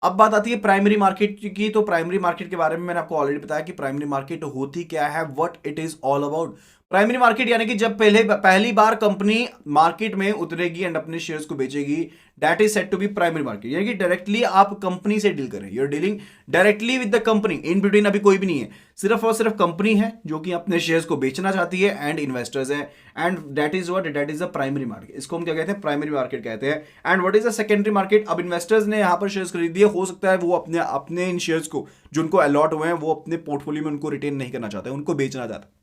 Speaker 1: अब बात आती है प्राइमरी मार्केट की। तो प्राइमरी मार्केट के बारे में मैंने आपको ऑलरेडी बताया कि प्राइमरी मार्केट होती क्या है, what it is all about. Primary market यानी कि जब पहली बार कंपनी मार्केट में उतरेगी एंड अपने शेयर्स को बेचेगी, that is said to be primary market. यानी कि डायरेक्टली आप कंपनी से डील करें, you are dealing directly with the company, in between अभी कोई भी नहीं है, सिर्फ और सिर्फ कंपनी है जो कि अपने शेयर्स को बेचना चाहती है एंड इन्वेस्टर्स हैं, and that is what? That is the primary market. इसको हम क्या कहते हैं? प्राइमरी मार्केट कहते हैं। And what is the secondary market? अब इन्वेस्टर्स ने यहां पर शेयर्स खरीद दिए, हो सकता है वो अपने इन शेयर्स को जो उनको अलॉट हुए हैं वो अपने पोर्टफोलियो में उनको रिटेन नहीं करना चाहते, उनको बेचना चाहते हैं,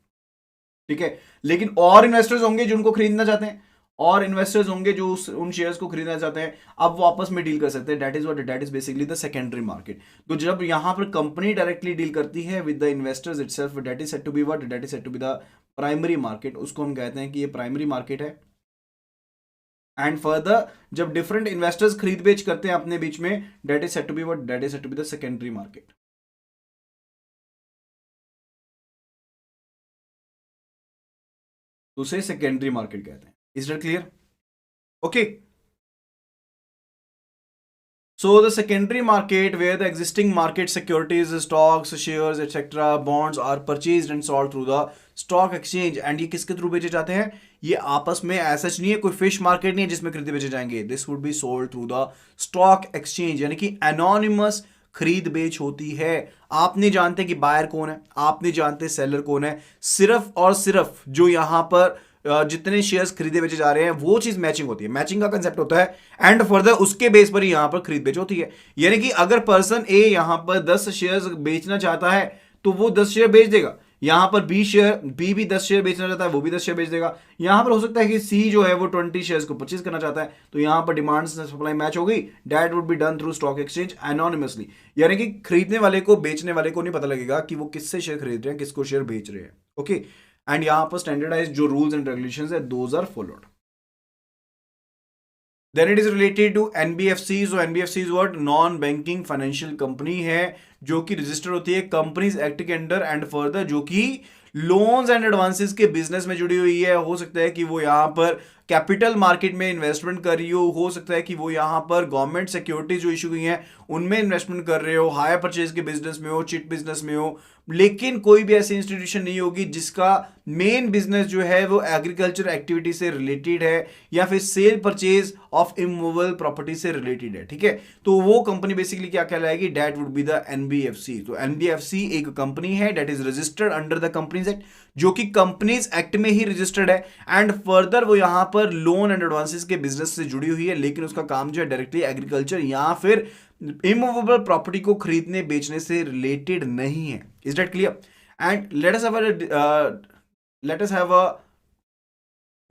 Speaker 1: ठीक है। लेकिन और इन्वेस्टर्स होंगे जो उनको खरीदना चाहते हैं, और इन्वेस्टर्स होंगे जो उन शेयर्स को खरीदना चाहते हैं, अब वो आपस में डील कर सकते हैं। That is what? That is basically the secondary market. तो जब यहां पर कंपनी डायरेक्टली डील करती है with the investors itself, that is said to be what? That is said to be the primary market. उसको हम कहते हैं कि ये प्राइमरी मार्केट है। एंड फर्दर जब डिफरेंट इन्वेस्टर्स खरीद बेच करते हैं अपने बीच में, that is said to be what? That is said to be the secondary market. तो उसे सेकेंडरी मार्केट कहते हैं। Is that clear? Okay, so the secondary market where the existing market securities, stocks, shares etc. bonds are purchased and sold through the stock exchange, and ये किसके through बेचे जाते हैं? ये आपस में ऐसा नहीं है, कोई फिश मार्केट नहीं है जिसमें खरीदे बेचे जाएंगे। This would be sold through the stock exchange, यानी कि एनोनिमस खरीद बेच होती है। आप नहीं जानते कि बायर कौन है, आप नहीं जानते सेलर कौन है, सिर्फ और सिर्फ जो यहां पर जितने शेयर्स खरीदे बेचे जा रहे हैं वो चीज मैचिंग होती है, मैचिंग का कंसेप्ट होता है एंड फर्दर उसके बेस पर ही यहां पर खरीद बेच होती है। यानी कि अगर पर्सन ए यहां पर 10 शेयर्स बेचना चाहता है तो वो 10 शेयर बेच देगा, यहां पर बी भी 10 शेयर बेचना चाहता है वो भी 10 शेयर बेच देगा। यहां पर हो सकता है कि सी जो है वो 20 शेयर्स को परचेज करना चाहता है, तो यहां पर डिमांड से सप्लाई मैच हो गई, that would be done through stock exchange anonymously. यानी कि खरीदने वाले को बेचने वाले को नहीं पता लगेगा कि वो किससे शेयर खरीद रहे हैं, किसको शेयर बेच रहे हैं। ओके, एंड यहां पर स्टैंडर्डाइज जो रूल्स एंड रेगुलेशंस है those are followed. Then it is related to NBFC. So NBFC is what, non banking financial company है जो कि रजिस्टर होती है कंपनीज एक्ट के अंडर एंड फर्दर जो कि लोन्स एंड एडवांसेस के बिजनेस में जुड़ी हुई है। हो सकता है कि वो यहां पर कैपिटल मार्केट में इन्वेस्टमेंट कर रही हो सकता है कि वो यहां पर गवर्नमेंट सिक्योरिटीज जो इशू हुई हैं उनमें इन्वेस्टमेंट कर रहे हो, हायर परचेज के बिजनेस में हो, चिट बिजनेस में हो, लेकिन कोई भी ऐसी इंस्टीट्यूशन नहीं होगी जिसका मेन बिजनेस जो है वो एग्रीकल्चर एक्टिविटी से रिलेटेड है या फिर sale purchase of immovable property से रिलेटेड है। ठीक है, तो वो कंपनी बेसिकली क्या कहलाएगी, that would be the NBFC. तो एनबीएफसी एक कंपनी है that is registered under the companies Act, जो कि कंपनीज एक्ट में ही रजिस्टर्ड है एंड फर्दर वो यहां पर लोन एंड एडवांसेस के बिजनेस से जुड़ी हुई है, लेकिन उसका काम जो है डायरेक्टली एग्रीकल्चर या फिर इमूवेबल प्रॉपर्टी को खरीदने बेचने से रिलेटेड नहीं है। Is that clear? And let us have a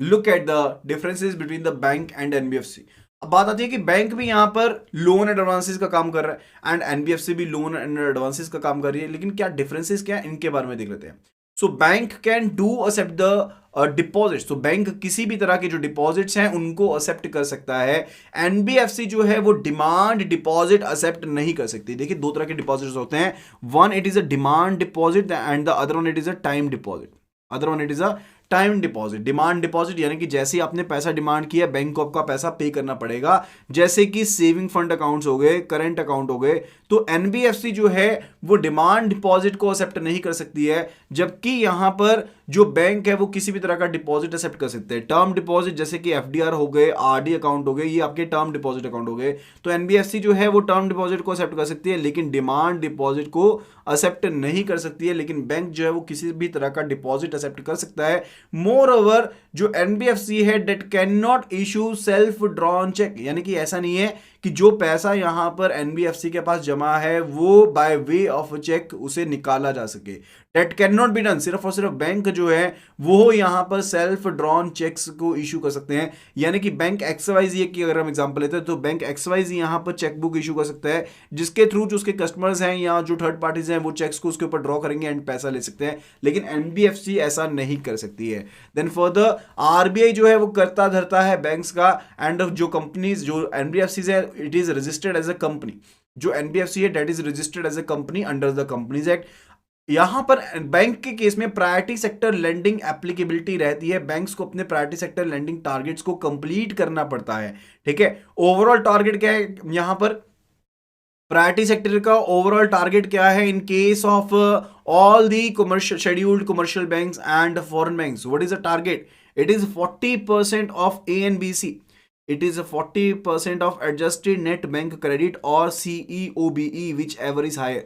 Speaker 1: look at the differences between the bank and NBFC. अब बात आती है कि बैंक भी यहां पर लोन एंड एडवांसेस का काम कर रहा है एंड एनबीएफसी भी लोन एंड एडवांसेस का काम कर रही है, लेकिन क्या डिफरेंसेस क्या है इनके बारे में देख लेते हैं। So bank can do accept the deposits, तो बैंक किसी भी तरह के जो डिपॉजिट्स हैं उनको एक्सेप्ट कर सकता है। एनबीएफसी जो है वो डिमांड डिपॉजिट एक्सेप्ट नहीं कर सकती। देखिए दो तरह के डिपॉजिट्स होते हैं, one it is a demand deposit and the other one it is a time deposit. Other one it is a time deposit. Demand deposit यानी कि जैसे ही आपने पैसा डिमांड किया बैंक को आपका पैसा पे करना पड़ेगा, जैसे कि सेविंग फंड अकाउंट्स हो गए, करंट अकाउंट हो गए। तो एनबीएफसी जो है वो डिमांड डिपॉजिट को एक्सेप्ट नहीं कर सकती है, जबकि यहां पर जो बैंक है वो किसी भी तरह का डिपॉजिट एक्सेप्ट कर सकते हैं। टर्म डिपॉजिट जैसे कि एफडीआर हो गए, आरडी अकाउंट हो गए, ये आपके टर्म डिपॉजिट अकाउंट हो गए। तो एनबीएफसी जो है वो टर्म डिपॉजिट को एक्सेप्ट कर सकती है लेकिन डिमांड डिपॉजिट को एक्सेप्ट नहीं कर सकती है, लेकिन बैंक जो है वो किसी भी तरह का डिपॉजिट एक्सेप्ट कर सकता है। मोर ओवर जो एनबीएफसी है that can not issue self drawn cheque, यानी कि ऐसा नहीं है कि जो पैसा यहां पर एनबीएफसी के पास जमा है वो बाय वे ऑफ चेक उसे निकाला जा सके। Date can not be done. सिर्फ और सिर्फ बैंक जो है वो यहां पर सेल्फ ड्रॉन चेक्स को इशू कर सकते हैं, यानी कि बैंक एक्सवाइजी की अगर हम एग्जांपल लेते हैं तो बैंक एक्सवाइजी यहां पर चेकबुक इशू कर सकता है, जिसके थ्रू जो उसके कस्टमर्स हैं या जो थर्ड पार्टीज हैं वो चेक्स को उसके ऊपर ड्रॉ करेंगे एंड पैसा ले सकते हैं, लेकिन एनबीएफसी ऐसा नहीं कर सकती है। देन फर्दर आरबीआई जो है वो करता धरता है बैंक्स का एंड जो कंपनीज जो एनबीएफसी है it is registered as a company. जो एनबीएफसी है that is registered as a company under the companies act. यहां पर बैंक के केस में प्रायोरिटी सेक्टर लेंडिंग एप्लीकेबिलिटी रहती है, बैंक्स को अपने प्रायोरिटी सेक्टर लेंडिंग टारगेट्स को कंप्लीट करना पड़ता है। ठीक है, ओवरऑल टारगेट क्या है यहां पर, प्रायोरिटी सेक्टर का ओवरऑल टारगेट क्या है in case of all the commercial scheduled commercial banks and foreign banks, what is the target? It is 40% of A and B C, it is a 40% of adjusted net bank credit or CEOBE whichever is higher।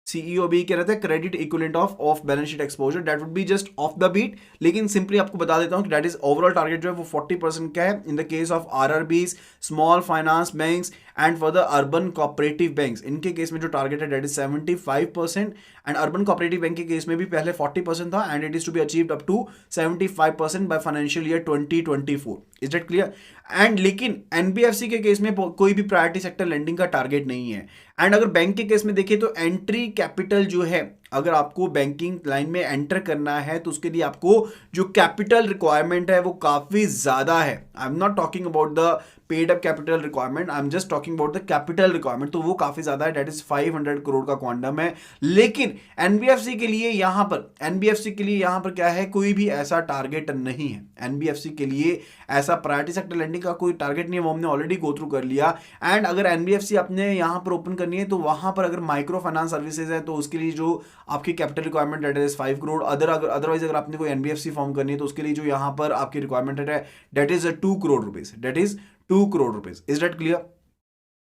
Speaker 1: CEOBE क्या रहता है, credit equivalent of balance sheet exposure, that would be just of the beat, लेकिन simply आपको बता देता हूं कि that is overall target जो है वो 40% का है in the case of RRBs, small finance banks and for the urban cooperative banks. इनके केस में जो टारगेट है that is 75% and urban cooperative bank के केस में भी पहले 40% था and it is to be achieved up to 75% by financial year 2024। Is that clear? And लेकिन एनबीएफसी के केस में कोई भी प्रायोरिटी सेक्टर लेंडिंग का टारगेट नहीं है। एंड अगर बैंक के केस में देखिए तो एंट्री कैपिटल जो है, अगर आपको बैंकिंग लाइन में एंटर करना है तो उसके लिए आपको जो कैपिटल रिक्वायरमेंट है वो काफी ज्यादा है। I am not talking about the paid up capital requirement, I am just talking about the capital requirement, तो वो काफी ज्यादा है, दैट इज 500 करोड़ का क्वांटम है। लेकिन एनबीएफसी के लिए यहां पर क्या है, कोई भी ऐसा टारगेट नहीं है। एनबीएफसी के लिए ऐसा प्रायोरिटी सेक्टर लेंडिंग का कोई टारगेट नहीं है, वो हमने ऑलरेडी गो थ्रू कर लिया। एंड अगर एनबीएफसी अपने यहां पर ओपन करनी है तो वहां पर अगर माइक्रो फाइनेंस सर्विसेज है तो उसके लिए जो आपकी capital requirement that is 5 crore. Otherwise अगर आपने कोई एनबीएफसी फॉर्म करनी है तो उसके लिए जो यहां पर आपकी रिक्वायरमेंट है that is 2 crore rupees, that is 2 crore rupees. Is that clear?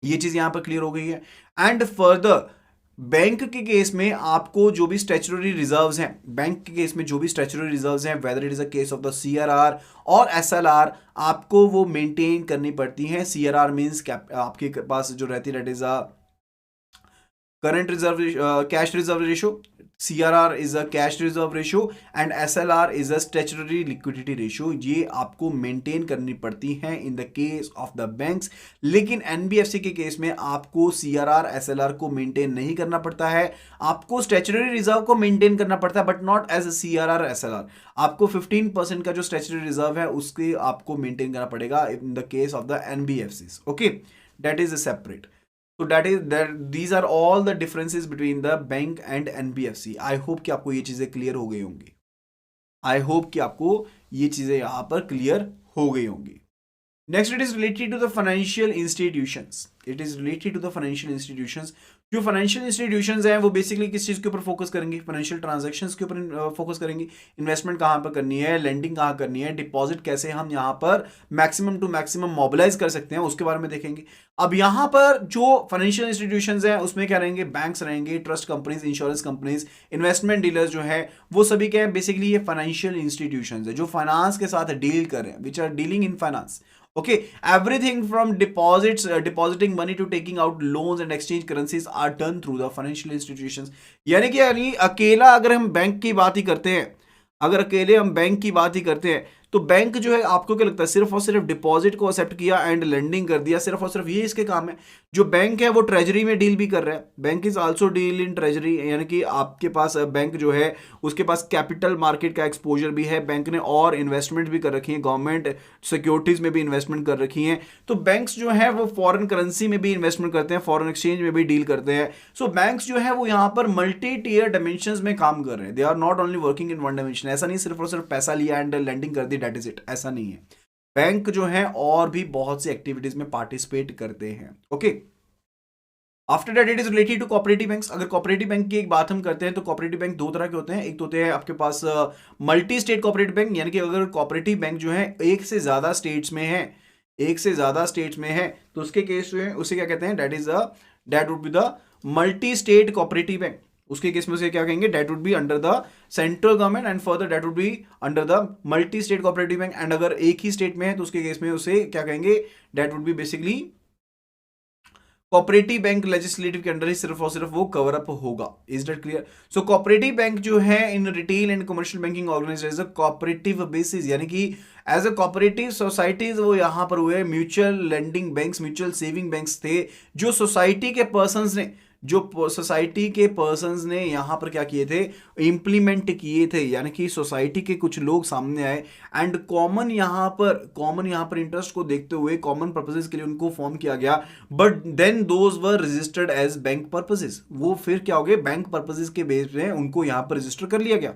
Speaker 1: ये चीज यहां पर क्लियर हो गई है। एंड फर्दर बैंक के केस में आपको जो भी स्टैच्यूटरी रिजर्व्स हैं, बैंक के केस में जो भी स्टैच्यूटरी रिजर्व्स हैं, whether it is a case of the CRR और एसएलआर, आपको वो मेंटेन करनी पड़ती हैं। सीआरआर मींस आपके पास जो रहती है that is a current reserve cash reserve ratio, CRR is a cash reserve ratio and SLR is a statutory liquidity ratio। ये आपको मेंटेन करनी पड़ती हैं इन the case of the banks. लेकिन एनबीएफसी के केस में आपको CRR SLR को मेंटेन नहीं करना पड़ता है, आपको स्टैच्यूटरी रिजर्व को मेंटेन करना पड़ता है, but not as a CRR SLR। आपको 15% का जो स्टैच्यूटरी रिजर्व है उसके आपको मेंटेन करना पड़ेगा इन the case of the NBFC. Okay, that is separate. तो these are all the differences between the bank and NBFC। I hope कि आपको ये चीजें क्लियर हो गई होंगी। आई होप कि आपको ये चीजें यहां पर क्लियर हो गई होंगी। Next, it is related to the financial institutions. It is related to the financial institutions. जो फाइनेंशियल इंस्टीट्यूशंस हैं वो बेसिकली किस चीज के ऊपर फोकस करेंगे? फाइनेंशियल ट्रांजैक्शंस के ऊपर फोकस करेंगे। इन्वेस्टमेंट कहां पर करनी है, लेंडिंग कहां करनी है, डिपॉजिट कैसे हम यहां पर मैक्सिमम टू मैक्सिमम मोबिलाइज कर सकते हैं, उसके बारे में देखेंगे। अब यहां पर जो फाइनेंशियल इंस्टीट्यूशंस हैं उसमें क्या रहेंगे? बैंक्स रहेंगे, trust companies, insurance companies, investment dealers जो है वो सभी क्या है? बेसिकली ये फाइनेंशियल इंस्टीट्यूशंस है जो फाइनेंस के साथ डील कर रहे हैं, which are dealing in finance. Okay, everything from deposits, depositing money to taking out loans and exchange currencies are done through the financial institutions। यानी अकेला अगर हम बैंक की बात ही करते हैं, अगर अकेले हम बैंक की बात ही करते हैं तो बैंक जो है आपको क्या लगता है? सिर्फ और सिर्फ डिपॉजिट को एक्सेप्ट किया एंड लेंडिंग कर दिया, सिर्फ और सिर्फ ये इसके काम है। जो बैंक है वो ट्रेजरी में डील भी कर रहा है। Bank is also deal in treasury, यानी कि आपके पास बैंक जो है उसके पास कैपिटल मार्केट का एक्सपोजर भी है, बैंक ने और इन्वेस्टमेंट भी कर रखी है, गवर्नमेंट सिक्योरिटीज में भी इन्वेस्टमेंट कर रखी है। तो बैंक्स जो है वो फॉरेन करेंसी में भी इन्वेस्टमेंट करते हैं, फॉरेन एक्सचेंज में भी डील करते हैं। सो बैंक्स जो है वो यहाँ पर मल्टी टीयर डायमेंशंस में काम कर रहे हैं। They are not only working in one dimension. ऐसा नहीं सिर्फ और सिर्फ पैसा लिया एंड लेंडिंग कर दी, दैट इज इट, ऐसा नहीं है। बैंक जो है और भी बहुत सी एक्टिविटीज में पार्टिसिपेट करते हैं। Okay, after that it is related to cooperative banks. अगर कोऑपरेटिव बैंक की एक बात हम करते हैं तो कोऑपरेटिव बैंक दो तरह के होते हैं। एक तो होते हैं आपके पास मल्टी स्टेट कोऑपरेटिव बैंक, यानी कि अगर कोऑपरेटिव बैंक जो है एक से ज्यादा स्टेट्स में है, एक से ज्यादा स्टेट्स में है तो उसके केस जो है उसे क्या कहते हैं? That would be the multi state cooperative bank. उसके केस में उसे क्या कहेंगे? That would be under the central government and further that would be under the multi state cooperative bank. And अगर एक ही स्टेट में है तो उसके केस में उसे क्या कहेंगे? That would be basically cooperative bank legislative के अंडर ही सिर्फ और सिर्फ वो कवर अप होगा। Is that clear? So cooperative bank जो है in retail and commercial banking organised as a cooperative basis, यानी कि एज अ कोऑपरेटिव सोसाइटीज वो यहाँ पर हुए। Mutual lending banks, mutual saving banks थे जो सोसाइटी के पर्संस ने, जो सोसाइटी के पर्संस ने यहाँ पर क्या किए थे? इंप्लीमेंट किए थे, यानी कि सोसाइटी के कुछ लोग सामने आए एंड कॉमन यहाँ पर इंटरेस्ट को देखते हुए कॉमन पर्पसेस के लिए उनको फॉर्म किया गया। But then those were registered as bank purposes. वो फिर क्या हो गए? बैंक पर्पसेस के बेस में उनको यहाँ पर रजिस्टर कर लिया गया।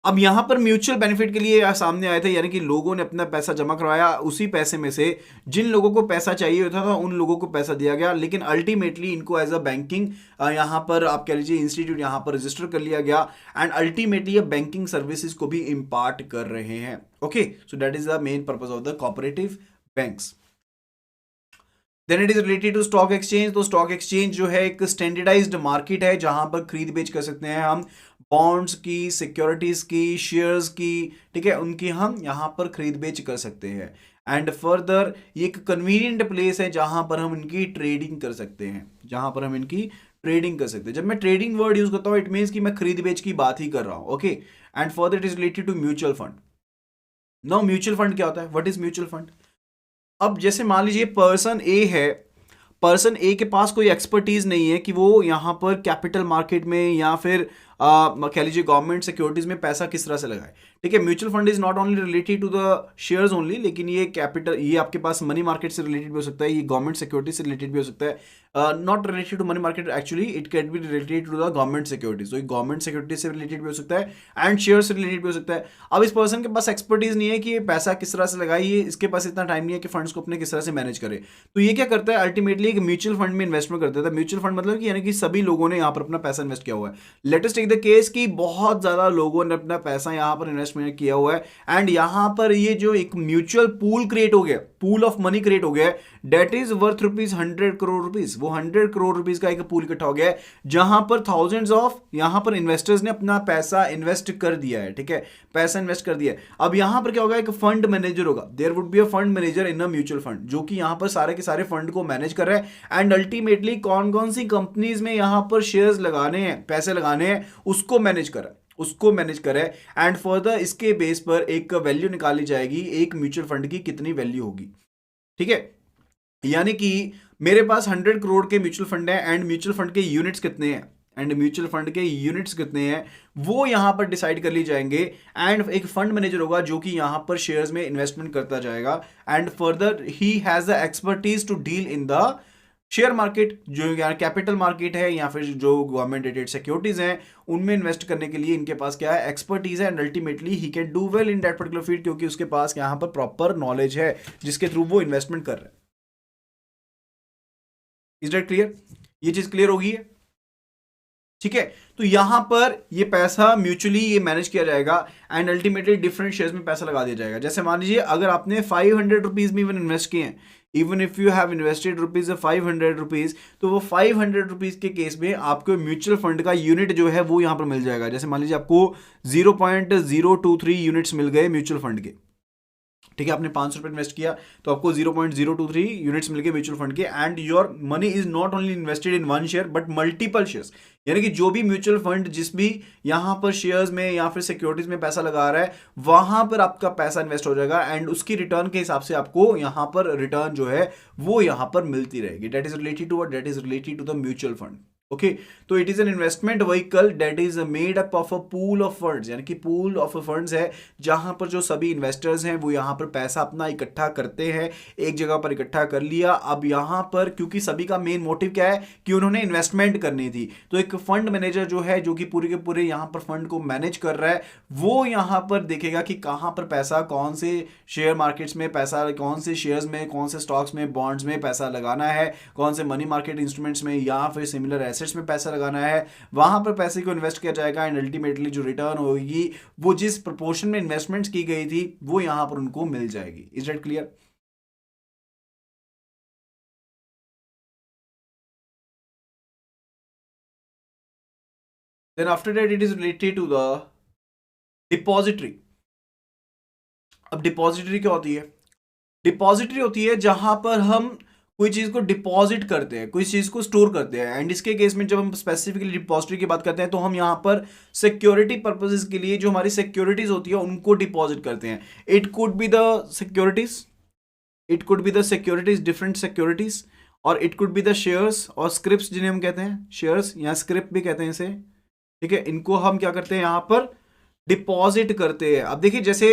Speaker 1: अब यहां पर म्यूचुअल बेनिफिट के लिए सामने आए थे, यानी कि लोगों ने अपना पैसा जमा करवाया, उसी पैसे में से जिन लोगों को पैसा चाहिए होता था उन लोगों को पैसा दिया गया। लेकिन अल्टीमेटली इनको एज अ बैंकिंग यहां पर आप कह लीजिए इंस्टीट्यूट यहां पर रजिस्टर कर लिया गया एंड अल्टीमेटली ये बैंकिंग सर्विसेज को भी इम्पार्ट कर रहे हैं। Okay, so that is the main purpose of the cooperative banks. Then it is related to stock exchange. तो स्टॉक एक्सचेंज जो है एक स्टैंडर्डाइज्ड मार्केट है जहां पर खरीद बेच कर सकते हैं हम बॉन्ड्स की, सिक्योरिटीज की, शेयर्स की, ठीक है, उनकी हम यहां पर खरीद बेच कर सकते हैं। एंड फर्दर ये एक कन्वीनियंट प्लेस है जहां पर हम इनकी ट्रेडिंग कर सकते हैं, जहां पर हम इनकी ट्रेडिंग कर सकते हैं। जब मैं ट्रेडिंग वर्ड यूज करता हूं इट मीन्स कि मैं खरीद बेच की बात ही कर रहा हूं। Okay, and further it is related to mutual fund. Now mutual fund क्या होता है? What is mutual fund? अब जैसे मान लीजिए पर्सन ए है, पर्सन ए के पास कोई एक्सपर्टीज नहीं है कि वो यहाँ पर कैपिटल मार्केट में या फिर कह लीजिए गवर्नमेंट सिक्योरिटीज में पैसा किस तरह से लगाए। ठीक है, mutual fund is not only related to the shares only, लेकिन ये कैपिटल, ये आपके पास मनी मार्केट से रिलेटेड भी हो सकता है, ये गवर्नमेंट सिक्योरिटी से रिलेटेड भी हो सकता है। Not related to money market, actually it can be related to the government securities. तो गवर्नमेंट सिक्योरिटी से रिलेटेड भी हो सकता है एंड शेयर से रिलेटेड भी हो सकता है। अब इस पर्सन के पास एक्सपर्टीज नहीं है कि ये पैसा किस तरह से लगाइए, इसके पास इतना टाइम नहीं है कि फंड्स को अपने किस तरह से मैनेज करे। तो ये क्या करता है? अल्टीमेटली एक म्यूचुअल फंड में इन्वेस्टमेंट करता है। म्यूचुअल फंड मतलब कि यानी कि सभी लोगों ने यहाँ पर अपना पैसा इन्वेस्ट किया हुआ है। Let us take the case कि बहुत ज्यादा लोगों ने अपना पैसा यहाँ पर इन्वेस्ट इन्वेस्टमेंट किया हुआ है, एंड यहाँ पर ये जो एक म्यूचुअल पूल क्रिएट हो गया, पूल ऑफ मनी क्रिएट हो गया है, that is worth rupees 100 crore rupees. वो 100 करोड़ रुपीज का एक पूल इकट्ठा हो गया है, जहां पर थाउजेंड्स ऑफ यहाँ पर इन्वेस्टर्स ने अपना पैसा इन्वेस्ट कर दिया है, ठीक है, पैसा इन्वेस्ट कर दिया है। अब यहां पर क्या होगा, एक फंड मैनेजर होगा, there would be a fund manager in a mutual fund, जो कि यहां पर सारे के सारे फंड को मैनेज कर रहा है, एंड अल्टीमेटली कौन कौन सी कंपनीज में यहां पर शेयर्स लगाने हैं, पैसे लगाने हैं, उसको मैनेज कर रहा है, उसको मैनेज करे, एंड फर्दर इसके बेस पर एक वैल्यू निकाली जाएगी, एक म्यूचुअल फंड की कितनी वैल्यू होगी, ठीक है। यानी कि मेरे पास 100 करोड़ के म्यूचुअल फंड है, एंड म्यूचुअल फंड के यूनिट्स कितने हैं, एंड म्यूचुअल फंड के यूनिट्स कितने हैं, वो यहां पर डिसाइड कर ली जाएंगे, एंड एक फंड मैनेजर होगा जो कि यहां पर शेयर्स में इन्वेस्टमेंट करता जाएगा, and further he has the expertise to deal in the share market, जो यार कैपिटल मार्केट है या फिर जो गवर्नमेंट रेटेड सिक्योरिटीज हैं, उनमें इन्वेस्ट करने के लिए इनके पास क्या है, एक्सपर्टीज है, and ultimately he can do well in that particular field, क्योंकि उसके पास यहां पर प्रॉपर नॉलेज है जिसके थ्रू वो इन्वेस्टमेंट कर रहे हैं। Is that clear? ये चीज क्लियर होगी है, ठीक है। तो यहां पर ये पैसा म्यूचुअली ये मैनेज किया जाएगा, एंड अल्टीमेटली डिफरेंट शेयर्स में पैसा लगा दिया जाएगा। जैसे मान लीजिए अगर आपने 500 रुपीज में इवन इन्वेस्ट किए हैं, even if you have invested rupees 500 rupees, तो वो 500 रुपीज के केस में आपको म्यूचुअल फंड का यूनिट जो है वो यहां पर मिल जाएगा। जैसे मान लीजिए आपको 0.023 यूनिट्स मिल गए म्यूचुअल फंड के, ठीक है, आपने 500 रुपए इन्वेस्ट किया तो आपको 0.023 यूनिट्स मिल गए म्यूचुअल फंड के, and your money is not only invested in one share but multiple shares. यानी कि जो भी म्यूचुअल फंड जिस भी यहां पर शेयर्स में या फिर सिक्योरिटीज में पैसा लगा रहा है, वहां पर आपका पैसा इन्वेस्ट हो जाएगा, एंड उसकी रिटर्न के हिसाब से आपको यहां पर रिटर्न जो है वो यहां पर मिलती रहेगी। That is related to what? That is related to the mutual fund. Okay, तो it is an investment vehicle that is made up of a pool of funds, यानी कि पूल ऑफ फंड्स है जहां पर जो सभी इन्वेस्टर्स हैं वो यहां पर पैसा अपना इकट्ठा करते हैं, एक जगह पर इकट्ठा कर लिया। अब यहां पर क्योंकि सभी का मेन मोटिव क्या है कि उन्होंने इन्वेस्टमेंट करनी थी, तो एक फंड मैनेजर जो है जो कि पूरे के पूरे यहां पर फंड को मैनेज कर रहा है, वो यहां पर देखेगा कि कहां पर पैसा, कौन से शेयर मार्केट्स में पैसा, कौन से शेयर्स में, कौन से स्टॉक्स में, बॉन्ड्स में पैसा लगाना है, कौन से मनी मार्केट इंस्ट्रूमेंट्स में या फिर सिमिलर एसेट्स में पैसा लगाना है, वहां पर पैसे को इन्वेस्ट किया जाएगा, एंड अल्टीमेटली जो रिटर्न होगी वो जिस प्रोपोर्शन में इन्वेस्टमेंट्स की गई थी वो यहां पर उनको मिल जाएगी। Is that clear? Then after that it is related to the depository. अब डिपॉजिटरी क्या होती है? डिपॉजिटरी होती है जहां पर हम कोई चीज को डिपॉजिट करते हैं, कोई चीज को स्टोर करते हैं, एंड इसके केस में जब हम स्पेसिफिकली डिपॉजिटरी की बात करते हैं तो हम यहां पर सिक्योरिटी पर्पसेस के लिए जो हमारी सिक्योरिटीज होती है उनको डिपॉजिट करते हैं। It could be the securities, it could be the securities, different securities, और it could be the shares और स्क्रिप्ट, जिन्हें हम कहते हैं शेयर्स या स्क्रिप्ट भी कहते हैं इसे, ठीक है। इनको हम क्या करते हैं, यहां पर डिपॉजिट करते हैं। अब देखिए, जैसे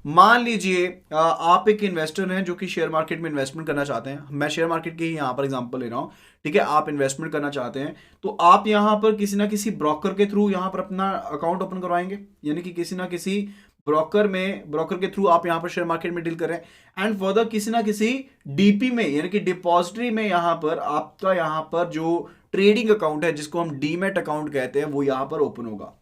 Speaker 1: मान लीजिए आप एक इन्वेस्टर हैं जो कि शेयर मार्केट में इन्वेस्टमेंट करना चाहते हैं, मैं शेयर मार्केट की ही यहां पर एग्जांपल ले रहा हूं, ठीक है। आप इन्वेस्टमेंट करना चाहते हैं तो आप यहां पर किसी ना किसी ब्रोकर के थ्रू यहां पर अपना अकाउंट ओपन करवाएंगे, यानी कि किसी ना किसी ब्रोकर के थ्रू आप यहां पर शेयर मार्केट में डील करें, एंड फर्दर किसी ना किसी डीपी में यानी कि डिपॉजिटरी में यहां पर आपका यहां पर जो ट्रेडिंग अकाउंट है जिसको हम डीमैट अकाउंट कहते हैं वो यहां पर ओपन होगा।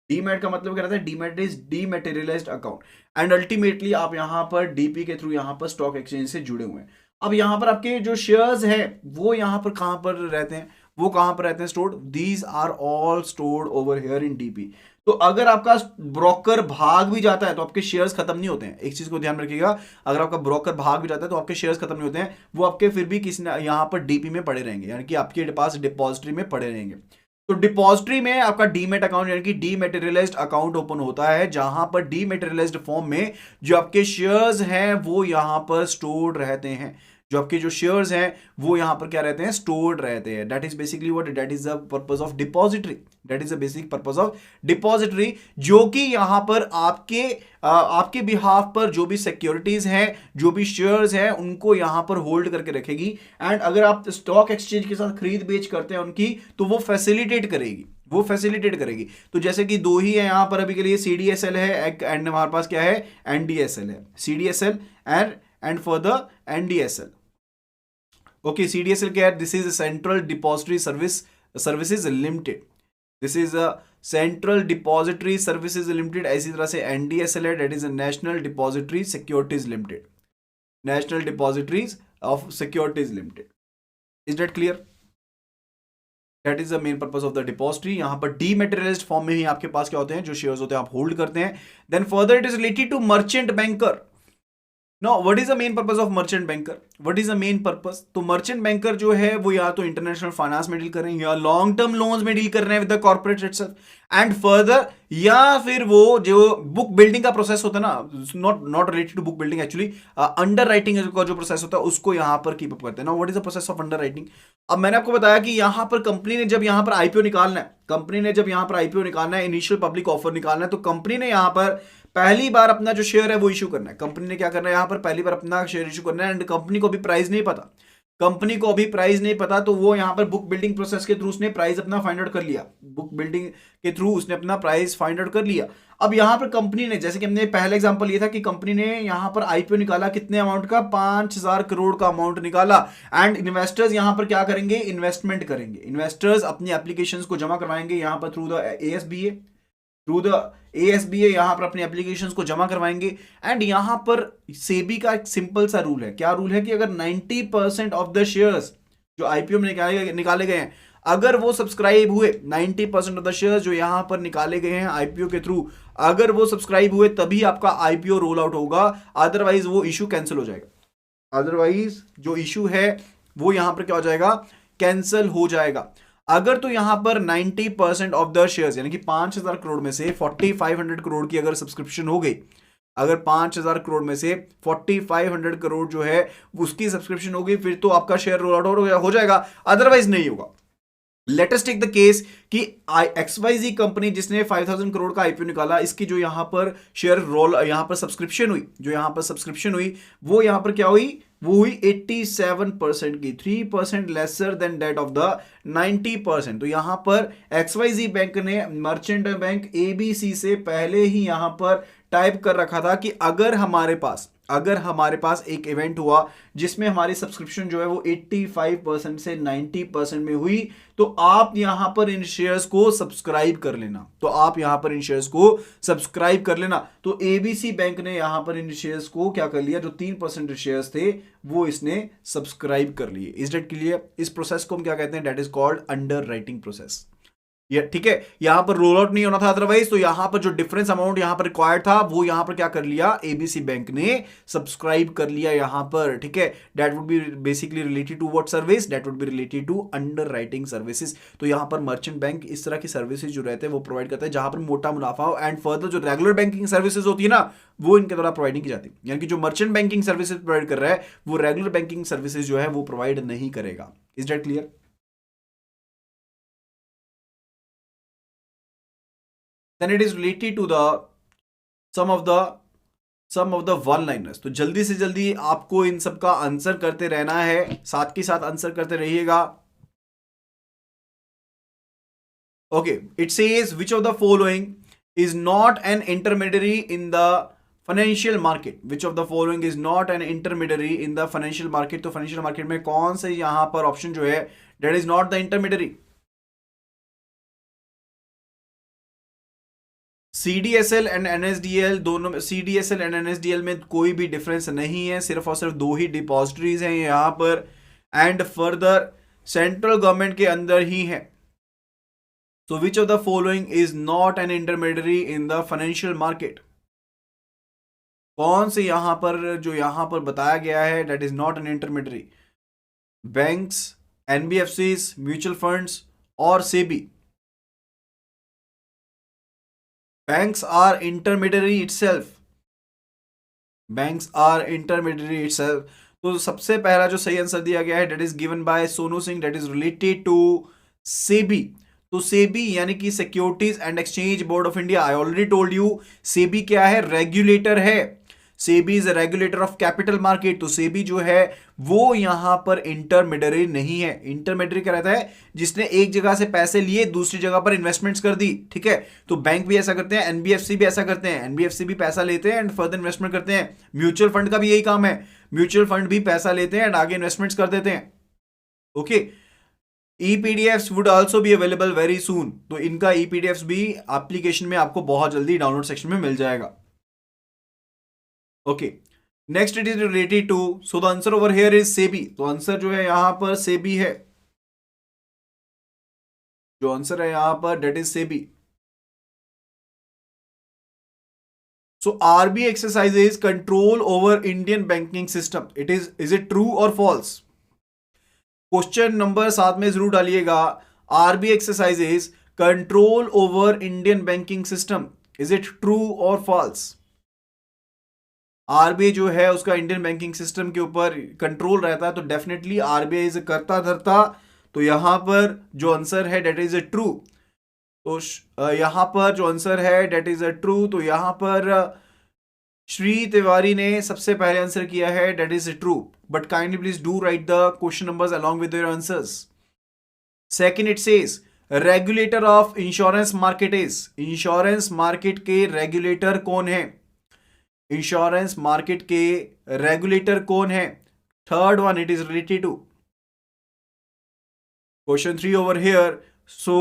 Speaker 1: डीमैट का मतलब क्या रहता है? Demat is dematerialised account, and ultimately आप यहां पर डीपी के थ्रू यहां पर स्टॉक एक्सचेंज से जुड़े हुए हैं। अब यहां पर आपके जो शेयर्स हैं वो यहां पर कहां पर रहते हैं, वो कहां पर रहते हैं stored? These are all stored over here in DP. तो अगर आपका ब्रोकर भाग भी जाता है तो आपके शेयर्स खत्म नहीं होते हैं। एक चीज को ध्यान रखिएगा, अगर आपका ब्रोकर भाग भी जाता है तो आपके शेयर्स खत्म नहीं होते हैं, वो आपके फिर भी किसी यहां पर डीपी में पड़े रहेंगे, यानी कि आपके पास डिपॉजिटरी में पड़े रहेंगे। तो डिपॉजिटरी में आपका डीमैट अकाउंट यानी कि डीमैटेरियलाइज्ड अकाउंट ओपन होता है, जहां पर डीमैटेरियलाइज्ड फॉर्म में जो आपके शेयर्स हैं वो यहां पर स्टोर्ड रहते हैं, जो आपके जो शेयर्स हैं वो यहां पर क्या रहते हैं? स्टोर्ड रहते हैं। That is basically what? That is the purpose of depository, that is the basic purpose of depository, जो कि यहां पर आपके बिहाफ पर जो भी सिक्योरिटीज हैं, जो भी शेयर्स हैं, उनको यहां पर होल्ड करके रखेगी, एंड अगर आप स्टॉक एक्सचेंज के साथ खरीद बेच करते हैं उनकी तो वो फैसिलिटेट करेगी, वो फैसिलिटेट करेगी। तो जैसे कि दो ही है यहां पर अभी के लिए, सीडीएसएल है एंड हमारे पास क्या है? एनडीएसएल है। CDSL and for the NDSL. Okay, CDSL क्या है? This is central depository services limited. This is central depository services limited, ऐसी तरह से NDSL है, that is national depository securities limited, national depositories of securities limited. Is that clear? That is the main purpose of the depository. यहां पर डीमेटेरियलाइज्ड form में ही आपके पास क्या होते हैं, जो शेयर्स होते हैं आप होल्ड करते हैं। Then further it is related to merchant banker. Now, what is the main purpose of merchant banker? What is the main purpose? तो merchant banker जो है वो या तो इंटरनेशनल फाइनेंस में डील कर रहे हैं, या लॉन्ग टर्म लोन्स में डील कर रहे हैं with the corporate itself, and further या फिर वो जो बुक बिल्डिंग का प्रोसेस होता है ना, not related to book building actually, underwriting का जो प्रोसेस होता है उसको यहाँ पर कीप अप करते हैं ना। What is the process of under writing? अब मैंने आपको बताया कि यहाँ पर कंपनी ने जब यहाँ पर आईपीओ निकालना है, कंपनी ने जब यहाँ पर आईपीओ निकालना है, इनिशियल पब्लिक ऑफर निकालना है, तो कंपनी ने यहाँ पर पहली बार अपना जो शेयर है वो इशू करना है। कंपनी ने क्या करना है, यहां पर पहली बार अपना शेयर इशू करना है, एंड कंपनी को भी प्राइस नहीं पता, कंपनी को अभी प्राइस नहीं पता, तो वो यहां पर बुक बिल्डिंग प्रोसेस के थ्रू उसने प्राइस अपना फाइंड आउट कर लिया, बुक बिल्डिंग के थ्रू उसने अपना प्राइस फाइंड आउट कर लिया। अब यहां पर कंपनी ने, जैसे कि हमने पहला एग्जांपल ये था कि कंपनी ने यहां पर आईपीओ निकाला, कितने अमाउंट का, 5000 करोड़ का अमाउंट निकाला, एंड इन्वेस्टर्स यहां पर क्या करेंगे, इन्वेस्टमेंट करेंगे। इन्वेस्टर्स अपनी एप्लीकेशंस को जमा करवाएंगे यहां पर थ्रू द ASBA यहां पर अपने एप्लीकेशंस को जमा करवाएंगे। एंड यहां पर सेबी का एक सिंपल सा रूल है, क्या रूल है कि अगर 90% ऑफ द शेयर्स जो आईपीओ में निकाले गए हैं, अगर वो सब्सक्राइब हुए, 90% ऑफ द शेयर्स जो यहां पर निकाले गए हैं आईपीओ के थ्रू, अगर वो सब्सक्राइब हुए तभी आपका आईपीओ रोल आउट होगा, अदरवाइज वो इशू कैंसिल हो जाएगा। अदरवाइज जो इशू है वो यहां पर क्या हो जाएगा, कैंसिल हो जाएगा। अगर तो यहां पर 90% ऑफ द शेयर्स यानी कि 5000 करोड़ में से 4500 करोड़ की अगर सब्सक्रिप्शन हो गई, अगर 5000 करोड़ में से 4500 करोड़ जो है उसकी सब्सक्रिप्शन हो गई, फिर तो आपका शेयर रोल आउट हो जाएगा, अदरवाइज नहीं होगा। Let us take the case कि XYZ कंपनी जिसने 5000 करोड़ का आईपीओ निकाला, इसकी जो यहां पर शेयर रोल, यहां पर सब्सक्रिप्शन हुई, जो यहां पर सब्सक्रिप्शन हुई वो यहां पर क्या हुई, वो हुई 87% की, 3% lesser than that of the 90%। तो यहां पर XYZ बैंक ने मर्चेंट बैंक ABC से पहले ही यहां पर टाइप कर रखा था कि अगर हमारे पास एक इवेंट हुआ जिसमें हमारी सब्सक्रिप्शन जो है वो 85% से 90% में हुई, तो आप यहां पर इन शेयर्स को सब्सक्राइब कर लेना, तो ABC बैंक ने यहां पर इन शेयर्स को क्या कर लिया, जो 3% शेयर्स थे वो इसने सब्सक्राइब कर लिए। Is that clear? इस प्रोसेस को हम क्या कहते हैं, that is called under writing process. ये ठीक है, यहां पर रोल आउट नहीं होना था अदरवाइज, तो यहां पर जो डिफरेंस अमाउंट यहां पर रिक्वायर्ड था वो यहां पर क्या कर लिया, ABC बैंक ने सब्सक्राइब कर लिया यहां पर। ठीक है, that would be basically related to what service, that would be related to underwriting services. तो यहां पर मर्चेंट बैंक इस तरह की सर्विसेज जो रहते हैं वो प्रोवाइड करता है जहां पर मोटा मुनाफा हो, एंड फर्दर जो रेगुलर बैंकिंग सर्विसेज होती है ना वो इनके द्वारा प्रोवाइड नहीं की जाती, यानी कि जो मर्चेंट बैंकिंग सर्विसेज प्रोवाइड कर रहा है वो रेगुलर बैंकिंग सर्विसेज जो है वो प्रोवाइड नहीं करेगा। Is that clear? then it is related to the some of the one liners। तो जल्दी से जल्दी आपको इन सब का आंसर करते रहना है, साथ के साथ आंसर करते रहिएगा। Okay, it says which of the following is not an intermediary in the financial market, which of the following is not an intermediary in the financial market. तो फाइनेंशियल मार्केट में कौन से यहां पर ऑप्शन जो है that is not the intermediary? CDSL and NSDL दोनों में, CDSL एंड NSDL में कोई भी डिफरेंस नहीं है, सिर्फ और सिर्फ दो ही डिपॉजिटरीज हैं यहां पर, एंड फर्दर सेंट्रल गवर्नमेंट के अंदर ही है। So which of the following is not an intermediary in the financial market? कौन से यहां पर जो यहां पर बताया गया है that is not an intermediary? Banks, NBFCs, mutual funds और SEBI? Banks are intermediary itself. Banks are intermediary itself. तो सबसे पहला जो सही आंसर दिया गया है that is given by Sonu Singh, that is related to SEBI। तो सेबी यानी कि securities and exchange Board of India. I already told you SEBI क्या है, रेगुलेटर है। SEBI is regulator of capital market. तो सेबी जो है वो यहां पर इंटरमीडियरी नहीं है। इंटरमीडियरी क्या रहता है, जिसने एक जगह से पैसे लिए दूसरी जगह पर इन्वेस्टमेंट्स कर दी। ठीक है, तो बैंक भी ऐसा करते हैं, एनबीएफसी भी ऐसा करते हैं। एनबीएफसी भी पैसा लेते हैं एंड फर्दर इन्वेस्टमेंट करते हैं। म्यूचुअल फंड का भी यही काम है, म्यूचुअल फंड भी पैसा लेते हैं एंड आगे इन्वेस्टमेंट्स कर देते हैं। Okay, EPDFs would also be available very soon. तो इनका EPDFs भी एप्लीकेशन में आपको बहुत जल्दी डाउनलोड सेक्शन में मिल जाएगा. Okay, next it is related to, so the answer over here is SEBI. तो आंसर जो है यहां पर सेबी है. जो आंसर है यहां पर that is SEBI. So RBI exercises control over Indian banking system. Is it true or false? Question number 7 में जरूर डालिएगा. RBI exercises control over Indian banking system. Is it true or false? RBI जो है उसका Indian banking system के ऊपर control रहता है, तो डेफिनेटली RBI इज करता धरता. तो यहां पर जो आंसर है डेट इज अ ट्रू. तो यहां पर जो आंसर है डेट इज अ ट्रू. तो यहां पर श्री तिवारी ने सबसे पहले आंसर किया है that is true. But kindly please do write the question numbers along with your answers. Second it says regulator of insurance market is. Insurance market के रेगुलेटर कौन है? इंश्योरेंस मार्केट के रेगुलेटर कौन है? Third one it is related to question 3 over here. So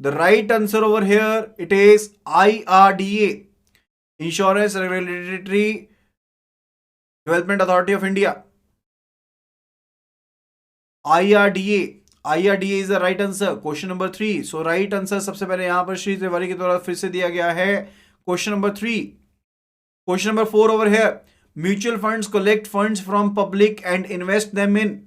Speaker 1: the right answer over here it is IRDA, Insurance Regulatory Development Authority of India. IRDA is the right answer. Question number 3. So right answer सबसे पहले यहां पर श्री तिवारी के द्वारा फिर से दिया गया है. Question number 3. Question number 4 over here. Mutual funds collect funds from public and invest them in.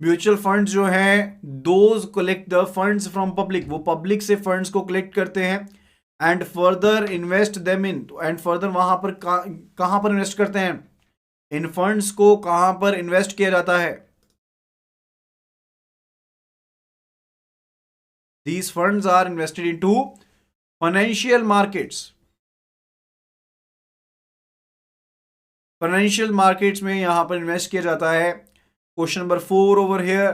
Speaker 1: Mutual funds जो हैं those collect the funds from public. वो पब्लिक से फंड्स को कलेक्ट करते हैं and further invest them in. And further वहां पर कहां पर इन्वेस्ट करते हैं? इन फंड्स को कहां पर इन्वेस्ट किया जाता है? These funds are invested into financial markets. Financial markets में यहां पर इन्वेस्ट किया जाता है. Question number 4 over here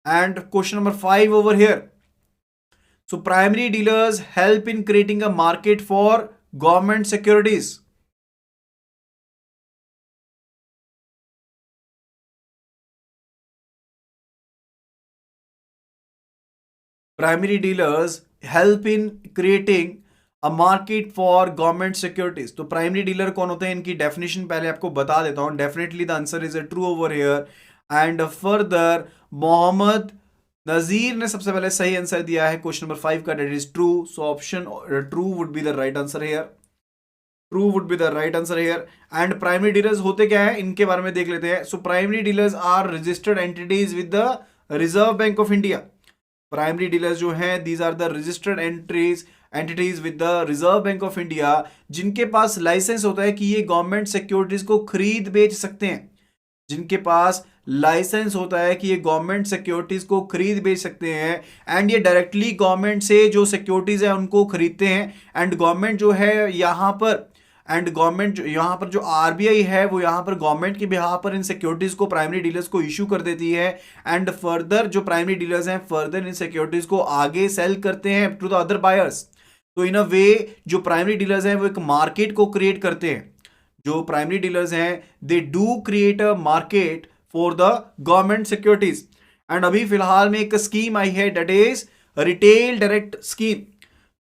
Speaker 1: and question number 5 over here. So primary dealers help in creating a market for government securities. Primary dealers help in creating a market for government securities. तो primary dealer कौन होते हैं? इनकी definition पहले आपको बता देता हूं. Definitely the answer is a true over here. And further Mohammad Nazir ने सबसे पहले सही आंसर दिया है क्वेश्चन नंबर 5 का, that is true. So option true would be the right answer here. True would be the right answer here. And primary dealers होते क्या है इनके बारे में देख लेते हैं. So primary dealers are registered entities with the Reserve bank of India. Primary dealers जो हैं these are the registered entities with the Reserve bank of India, जिनके पास लाइसेंस होता है कि ये गवर्नमेंट सिक्योरिटीज को खरीद बेच सकते हैं. जिनके पास लाइसेंस होता है कि ये गवर्नमेंट सिक्योरिटीज को खरीद बेच सकते हैं. एंड ये डायरेक्टली गवर्नमेंट से जो सिक्योरिटीज है उनको खरीदते हैं. एंड गवर्नमेंट जो है यहाँ पर यहाँ पर जो आरबीआई है वो यहाँ पर गवर्नमेंट के बिहाफ पर इन सिक्योरिटीज को प्राइमरी डीलर्स को इशू कर देती है. एंड फर्दर जो प्राइमरी डीलर्स हैं फर्दर इन सिक्योरिटीज को आगे सेल करते हैं टू द अदर बायर्स. तो इन अ वे जो प्राइमरी डीलर्स हैं वो एक मार्केट को क्रिएट करते हैं. जो प्राइमरी डीलर्स हैं they do create a market for the government securities. And अभी फिलहाल में एक स्कीम आई है that is retail direct scheme.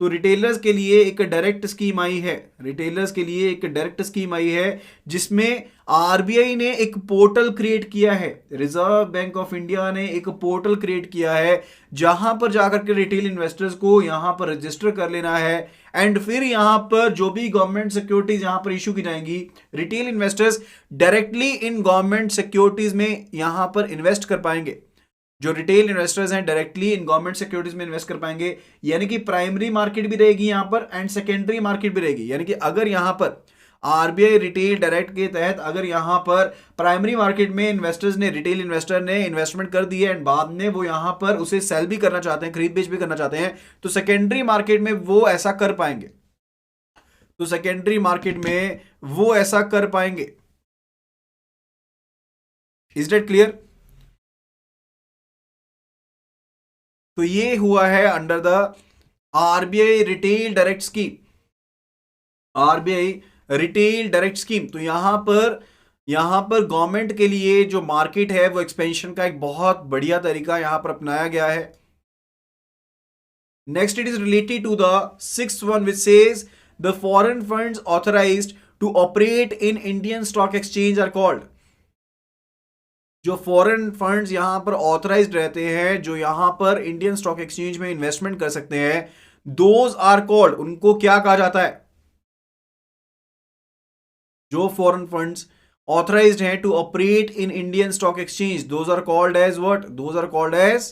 Speaker 1: तो रिटेलर्स के लिए एक डायरेक्ट स्कीम आई है. रिटेलर्स के लिए एक डायरेक्ट स्कीम आई है जिसमें आरबीआई ने एक पोर्टल क्रिएट किया है. रिजर्व बैंक ऑफ इंडिया ने एक पोर्टल क्रिएट किया है जहां पर जाकर के रिटेल इन्वेस्टर्स को यहां पर रजिस्टर कर लेना है. एंड फिर यहां पर जो भी गवर्नमेंट सिक्योरिटीज यहां पर इशू की जाएंगी, retail investors directly in government securities में यहां पर इन्वेस्ट कर पाएंगे. जो रिटेल इन्वेस्टर्स हैं डायरेक्टली इन गवर्नमेंट सिक्योरिटीज में इन्वेस्ट कर पाएंगे. यानी कि प्राइमरी मार्केट भी रहेगी यहां पर एंड सेकेंडरी मार्केट भी रहेगी. यानी कि अगर यहां पर आरबीआई रिटेल डायरेक्ट के तहत अगर यहां पर प्राइमरी मार्केट में इन्वेस्टर्स ने रिटेल इन्वेस्टर ने इन्वेस्टमेंट कर दी है एंड बाद में वो यहां पर उसे सेल भी करना चाहते हैं, खरीद बेच भी करना चाहते हैं, तो सेकेंडरी मार्केट में वो ऐसा कर पाएंगे. तो सेकेंडरी मार्केट में वो ऐसा कर पाएंगे. Is that clear? तो ये हुआ है under the RBI retail direct scheme. RBI retail direct scheme. तो यहां पर यहां पर गवर्नमेंट के लिए जो मार्केट है वो एक्सपेंशन का एक बहुत बढ़िया तरीका यहां पर अपनाया गया है. Next it is related to the sixth one which says the foreign funds authorised to operate in Indian stock exchange are called. जो फॉरेन फंड्स यहां पर ऑथराइज्ड रहते हैं, जो यहां पर इंडियन स्टॉक एक्सचेंज में इन्वेस्टमेंट कर सकते हैं, दोज आर कॉल्ड, उनको क्या कहा जाता है? जो फॉरेन फंड्स authorized हैं to operate in Indian stock exchange, those are called as what? Those are called as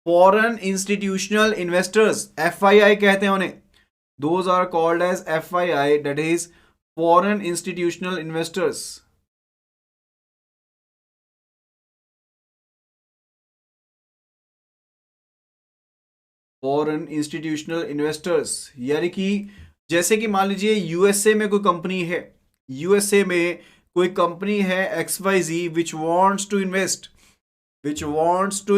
Speaker 1: foreign institutional investors. FII कहते हैं उन्हें. Those are called as FII, that is foreign institutional investors. Foreign institutional investors, यानी कि जैसे कि मान लीजिए USA में कोई कंपनी है, यूएसए में कोई कंपनी है XYZ which wants to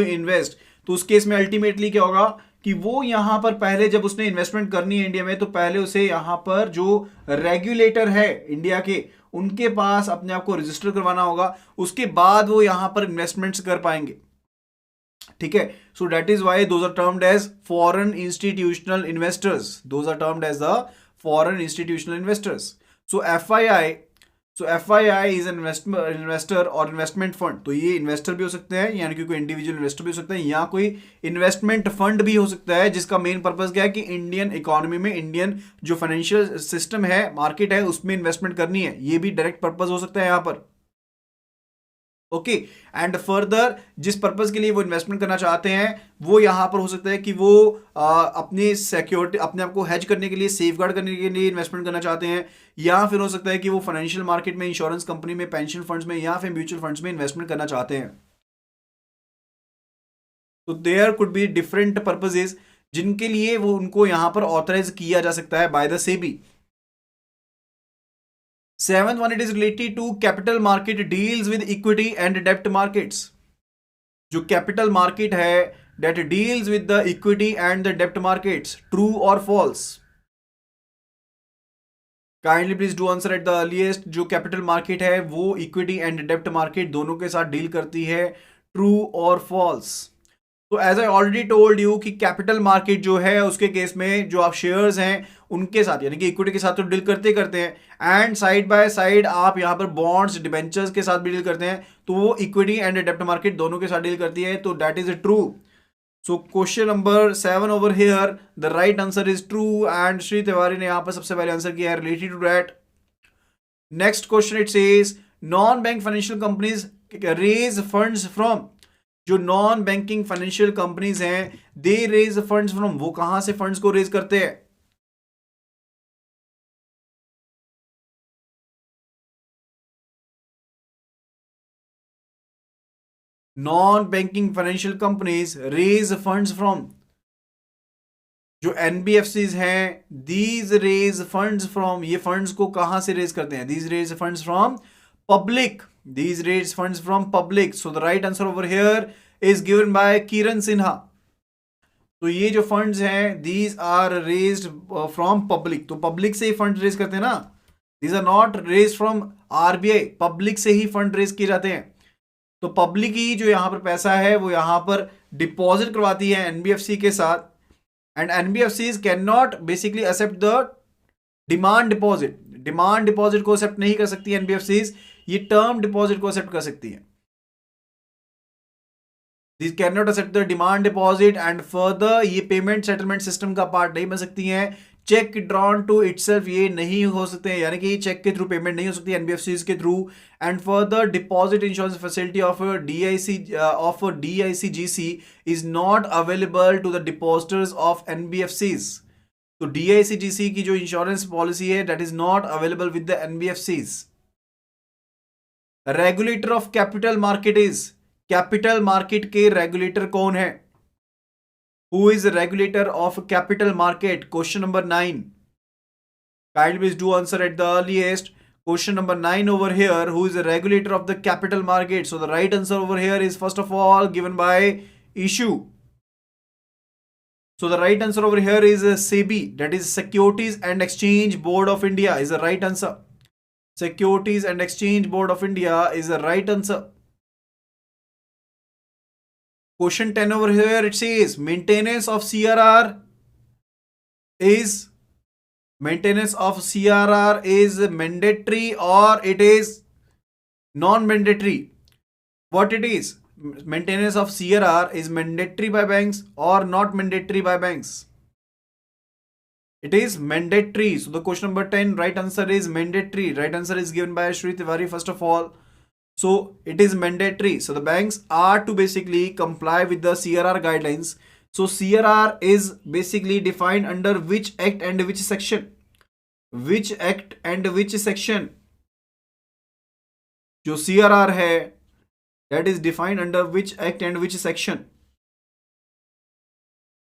Speaker 1: invest, तो उस केस में अल्टीमेटली क्या होगा कि वो यहां पर पहले जब उसने इन्वेस्टमेंट करनी है इंडिया में, तो पहले उसे यहां पर जो रेगुलेटर है इंडिया के, उनके पास अपने आप को रजिस्टर करवाना होगा, उसके बाद वो यहां पर इन्वेस्टमेंट्स कर पाएंगे. ठीक है. So that is why those are termed as foreign institutional investors. Those are termed as the foreign institutional investors. So FII is investor और इन्वेस्टमेंट फंड. तो ये इन्वेस्टर भी हो सकते हैं, यानी कि कोई इंडिविजुअल इन्वेस्टर भी हो सकता है, या कोई इन्वेस्टमेंट फंड भी हो सकता है, जिसका मेन पर्पस क्या है कि इंडियन इकोनॉमी में, इंडियन जो फाइनेंशियल सिस्टम है, मार्केट है, उसमें इन्वेस्टमेंट करनी है. ये भी डायरेक्ट पर्पस हो सकता है यहां पर. ओके. एंड फर्दर जिस पर्पस के लिए वो इन्वेस्टमेंट करना चाहते हैं, वो यहां पर हो सकता है कि वो अपनी सिक्योरिटी, अपने आप को हेज करने के लिए, सेफगार्ड करने के लिए इन्वेस्टमेंट करना चाहते हैं, या फिर हो सकता है कि वो फाइनेंशियल मार्केट में, इंश्योरेंस कंपनी में, पेंशन फंड्स में, या फिर म्यूचुअल फंड्स में इन्वेस्टमेंट करना चाहते हैं. तो there could be different purposes जिनके लिए वो उनको यहां पर ऑथराइज किया जा सकता है by the SEBI. Seventh one, it is related to capital market deals with equity and debt markets. जो capital market है that deals with the equity and the debt markets, true or false? Kindly please do answer at the earliest. जो capital market है वो equity and debt market दोनों के साथ deal करती है, true or false? तो as I already told you कि कैपिटल मार्केट जो है उसके केस में जो आप शेयर्स हैं उनके साथ, यानी कि इक्विटी के साथ तो डील करते हैं, एंड साइड बाय साइड आप यहां पर बॉन्ड्स, डिबेंचर्स के साथ भी डील करते हैं, तो वो इक्विटी एंड डेब्ट मार्केट दोनों के साथ डील करती है. तो that is true. So question number 7 over here, the right answer is true, and Shri Tiwari ने यहां पर सबसे पहले आंसर किया है related to that. Next question it says non bank financial companies raise funds from. जो नॉन बैंकिंग फाइनेंशियल कंपनीज हैं, they raise funds from, वो कहां से फंड्स को रेज करते हैं? Non banking financial companies raise funds from. जो NBFCs हैं, दीज रेज फंड्स फ्रॉम, ये फंड्स को कहां से रेज करते हैं? These raise funds from public. These raise funds from public. So the right answer over here is given by Kiran Sinha. तो ये जो फंड्स हैं these are raised from public. तो पब्लिक से ही फंड रेज करते हैं ना. These are not raised from RBI. Public से ही फंड रेज किए जाते हैं. तो पब्लिक ही जो यहां पर पैसा है वो यहां पर डिपॉजिट करवाती है एनबीएफसी के साथ, and NBFCs can not basically accept the demand deposit. Demand deposit को एक्सेप्ट नहीं कर सकती एनबीएफसीज, ये टर्म डिपॉजिट को एक्सेप्ट कर सकती है. This can not accept the demand deposit, and further ये पेमेंट सेटलमेंट सिस्टम का पार्ट नहीं बन सकती हैं. चेक ड्रॉन टू इटसेल्फ ये नहीं हो सकते हैं, यानी कि चेक के थ्रू पेमेंट नहीं हो सकती एनबीएफसीज के through. And further deposit insurance facility of DICGC is not available to the depositors of NBFCs. तो डीआईसीजीसी की जो इंश्योरेंस पॉलिसी है that is not available with the NBFCs. Regulator of capital market is, capital market के regulator कौन है? Who is regulator of capital market? Question number 9. Kindly please do answer at the earliest. Question number 9 over here, who is the regulator of the capital market? So the right answer over here is first of all given by issue. So the right answer over here is SEBI, that is Securities and Exchange Board of India is the right answer. Securities and Exchange Board of India is the right answer. Question 10 over here, it says maintenance of CRR is mandatory or it is non-mandatory. What it is? Maintenance of CRR is mandatory by banks or not mandatory by banks? It is mandatory. So the question number 10, right answer is mandatory. Right answer is given by Shri Tiwari first of all. So it is mandatory. So the banks are to basically comply with the CRR guidelines. So CRR is basically defined under which act and which section? Which act and which section? जो CRR है, that is defined under which act and which section?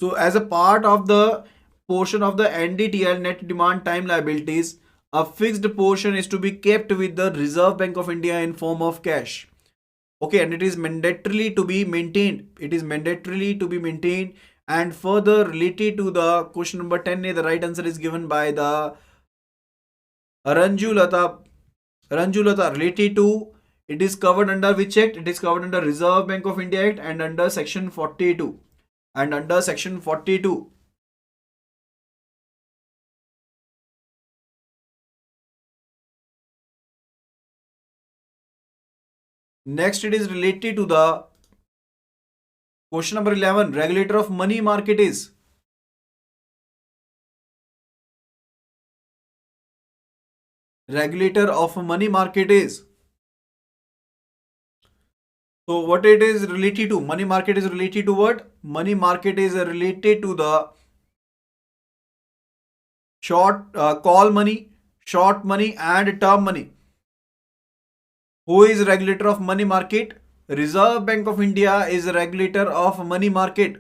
Speaker 1: So as a part of the portion of the NDTL, net demand time liabilities, a fixed portion is to be kept with the Reserve Bank of India in form of cash. Okay, and it is mandatorily to be maintained. It is mandatorily to be maintained. And further related to the question number 10, the right answer is given by the Ranjulata. Ranjulata, related to, it is covered under which act? It is covered under Reserve Bank of India Act and under section 42. And under section 42. Next, it is related to the question number 11. Regulator of money market is? Regulator of money market is? So what it is related to? Money market is related to what? Money market is related to the short call money, short money and term money. Who is regulator of money market? Reserve Bank of India is a regulator of money market.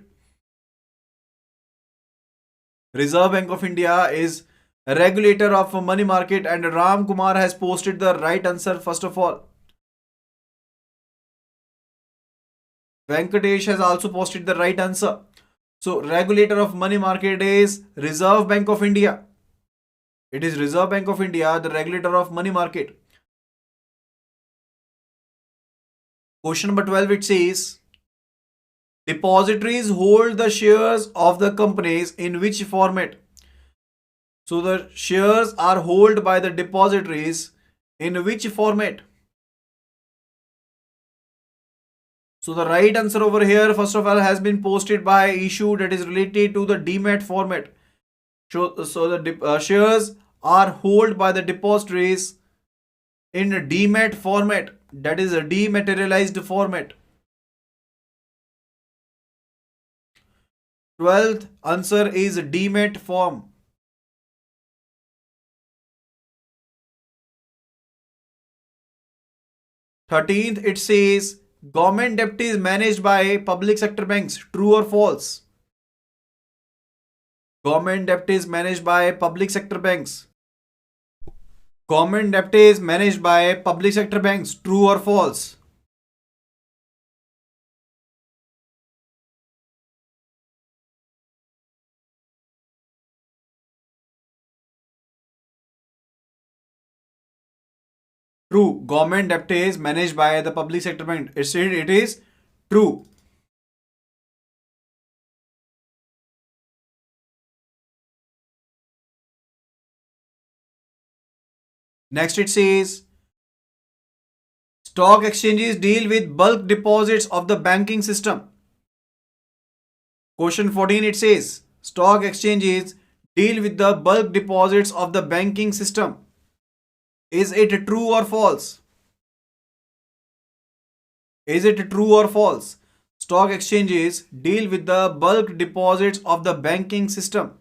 Speaker 1: Reserve Bank of India is a regulator of money market, and Ram Kumar has posted the right answer first of all. Venkatesh has also posted the right answer. So regulator of money market is Reserve Bank of India. It is Reserve Bank of India, the regulator of money market. Question number 12, it says, depositories hold the shares of the companies in which format? So the shares are held by the depositories in which format? So the right answer over here, first of all, has been posted by issue that is related to the demat format. So the shares are held by the depositories in demat format, that is a dematerialized format. 12th answer is demat form. 13th, it says government debt is managed by public sector banks. True or false? Government debt is managed by public sector banks. Government debt is managed by public sector banks. True or false? True. Government debt is managed by the public sector bank. It is true. Next it says stock exchanges deal with bulk deposits of the banking system. Question 14, it says stock exchanges deal with the bulk deposits of the banking system. Is it true or false? Is it true or false? Stock exchanges deal with the bulk deposits of the banking system.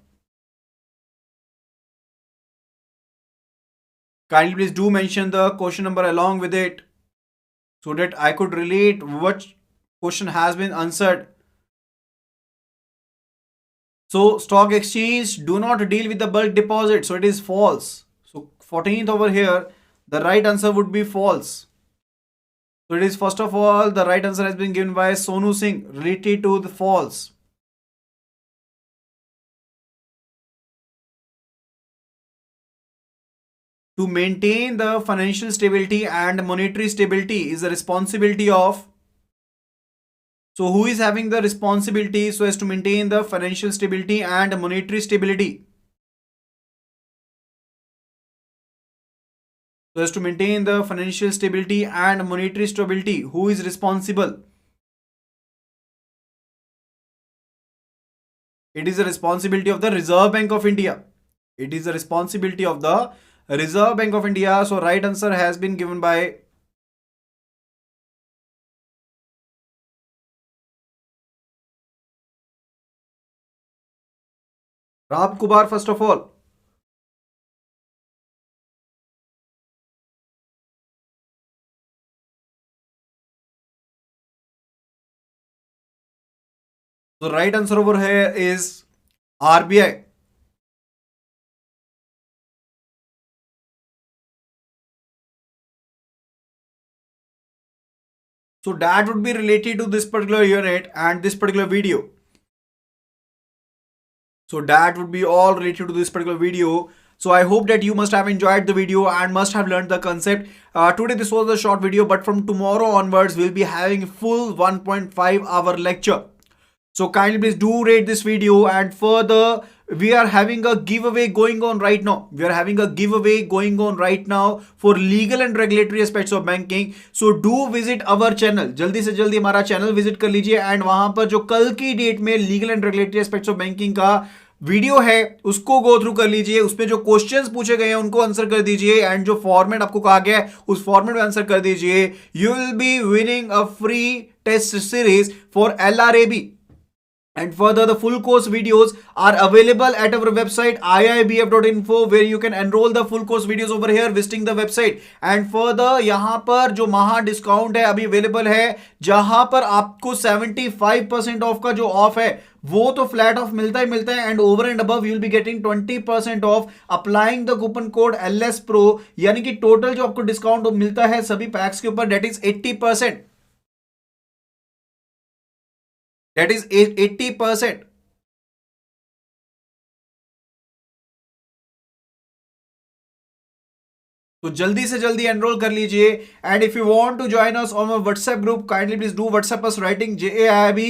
Speaker 1: Kindly please do mention the question number along with it so that I could relate what question has been answered. So stock exchange do not deal with the bulk deposit, so it is false. So 14th over here, the right answer would be false. So it is, first of all, the right answer has been given by Sonu Singh, related to the false. to maintain the financial stability and monetary stability is the responsibility of. So who is having the responsibility so as to maintain the financial stability and monetary stability? So as to maintain the financial stability and monetary stability, who is responsible? It is the responsibility of the Reserve Bank of India. It is the responsibility of the Reserve Bank of India. So right answer has been given by Rab Kubar first of all. So right answer over here is RBI. So that would be related to this particular unit and this particular video. So that would be all related to this particular video. So I hope that you must have enjoyed the video and must have learned the concept. Today this was a short video, but from tomorrow onwards we'll be having full 1.5 hour lecture. So kindly please do rate this video, and further we are having a giveaway going on right now. We are having a giveaway going on right now for legal and regulatory aspects of banking. So do visit our channel. जल्दी से जल्दी हमारा channel visit कर लीजिए, and वहां पर जो कल की डेट में legal and regulatory aspects of banking का वीडियो है उसको गो थ्रू कर लीजिए. उसमें जो क्वेश्चंस पूछे गए हैं उनको आंसर कर दीजिए, एंड जो फॉर्मेट आपको कहा गया है उस फॉर्मेट में आंसर कर दीजिए. You will be winning a free test series for LRAB. And further, the full course videos are available at our website iibf.info, where you can enroll the full course videos over here visiting the website. And further, यहाँ पर जो महा discount है अभी available है, जहां पर आपको 75% ऑफ का जो ऑफ है वो तो फ्लैट ऑफ मिलता ही मिलता है, and over and above you will be getting 20% of applying the coupon code LS Pro. यानी कि टोटल जो आपको डिस्काउंट मिलता है सभी पैक्स के ऊपर, डेट इज 80%. That is 80%. तो जल्दी से जल्दी एनरोल कर लीजिए. And if you want to join us on my WhatsApp group, kindly please do WhatsApp us writing JAIB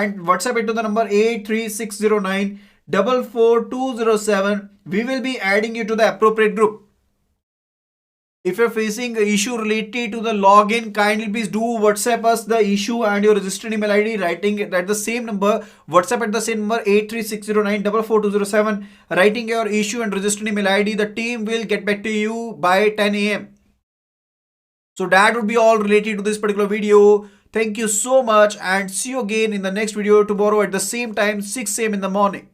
Speaker 1: and WhatsApp it to the number 83609 44207. We will be adding you to the appropriate group. If you're facing an issue related to the login, kindly please do WhatsApp us the issue and your registered email ID, writing it at the same number. WhatsApp at the same number 83609 44207, writing your issue and registered email ID. The team will get back to you by 10 a.m. So that would be all related to this particular video. Thank you so much, and see you again in the next video tomorrow at the same time, 6 a.m. in the morning.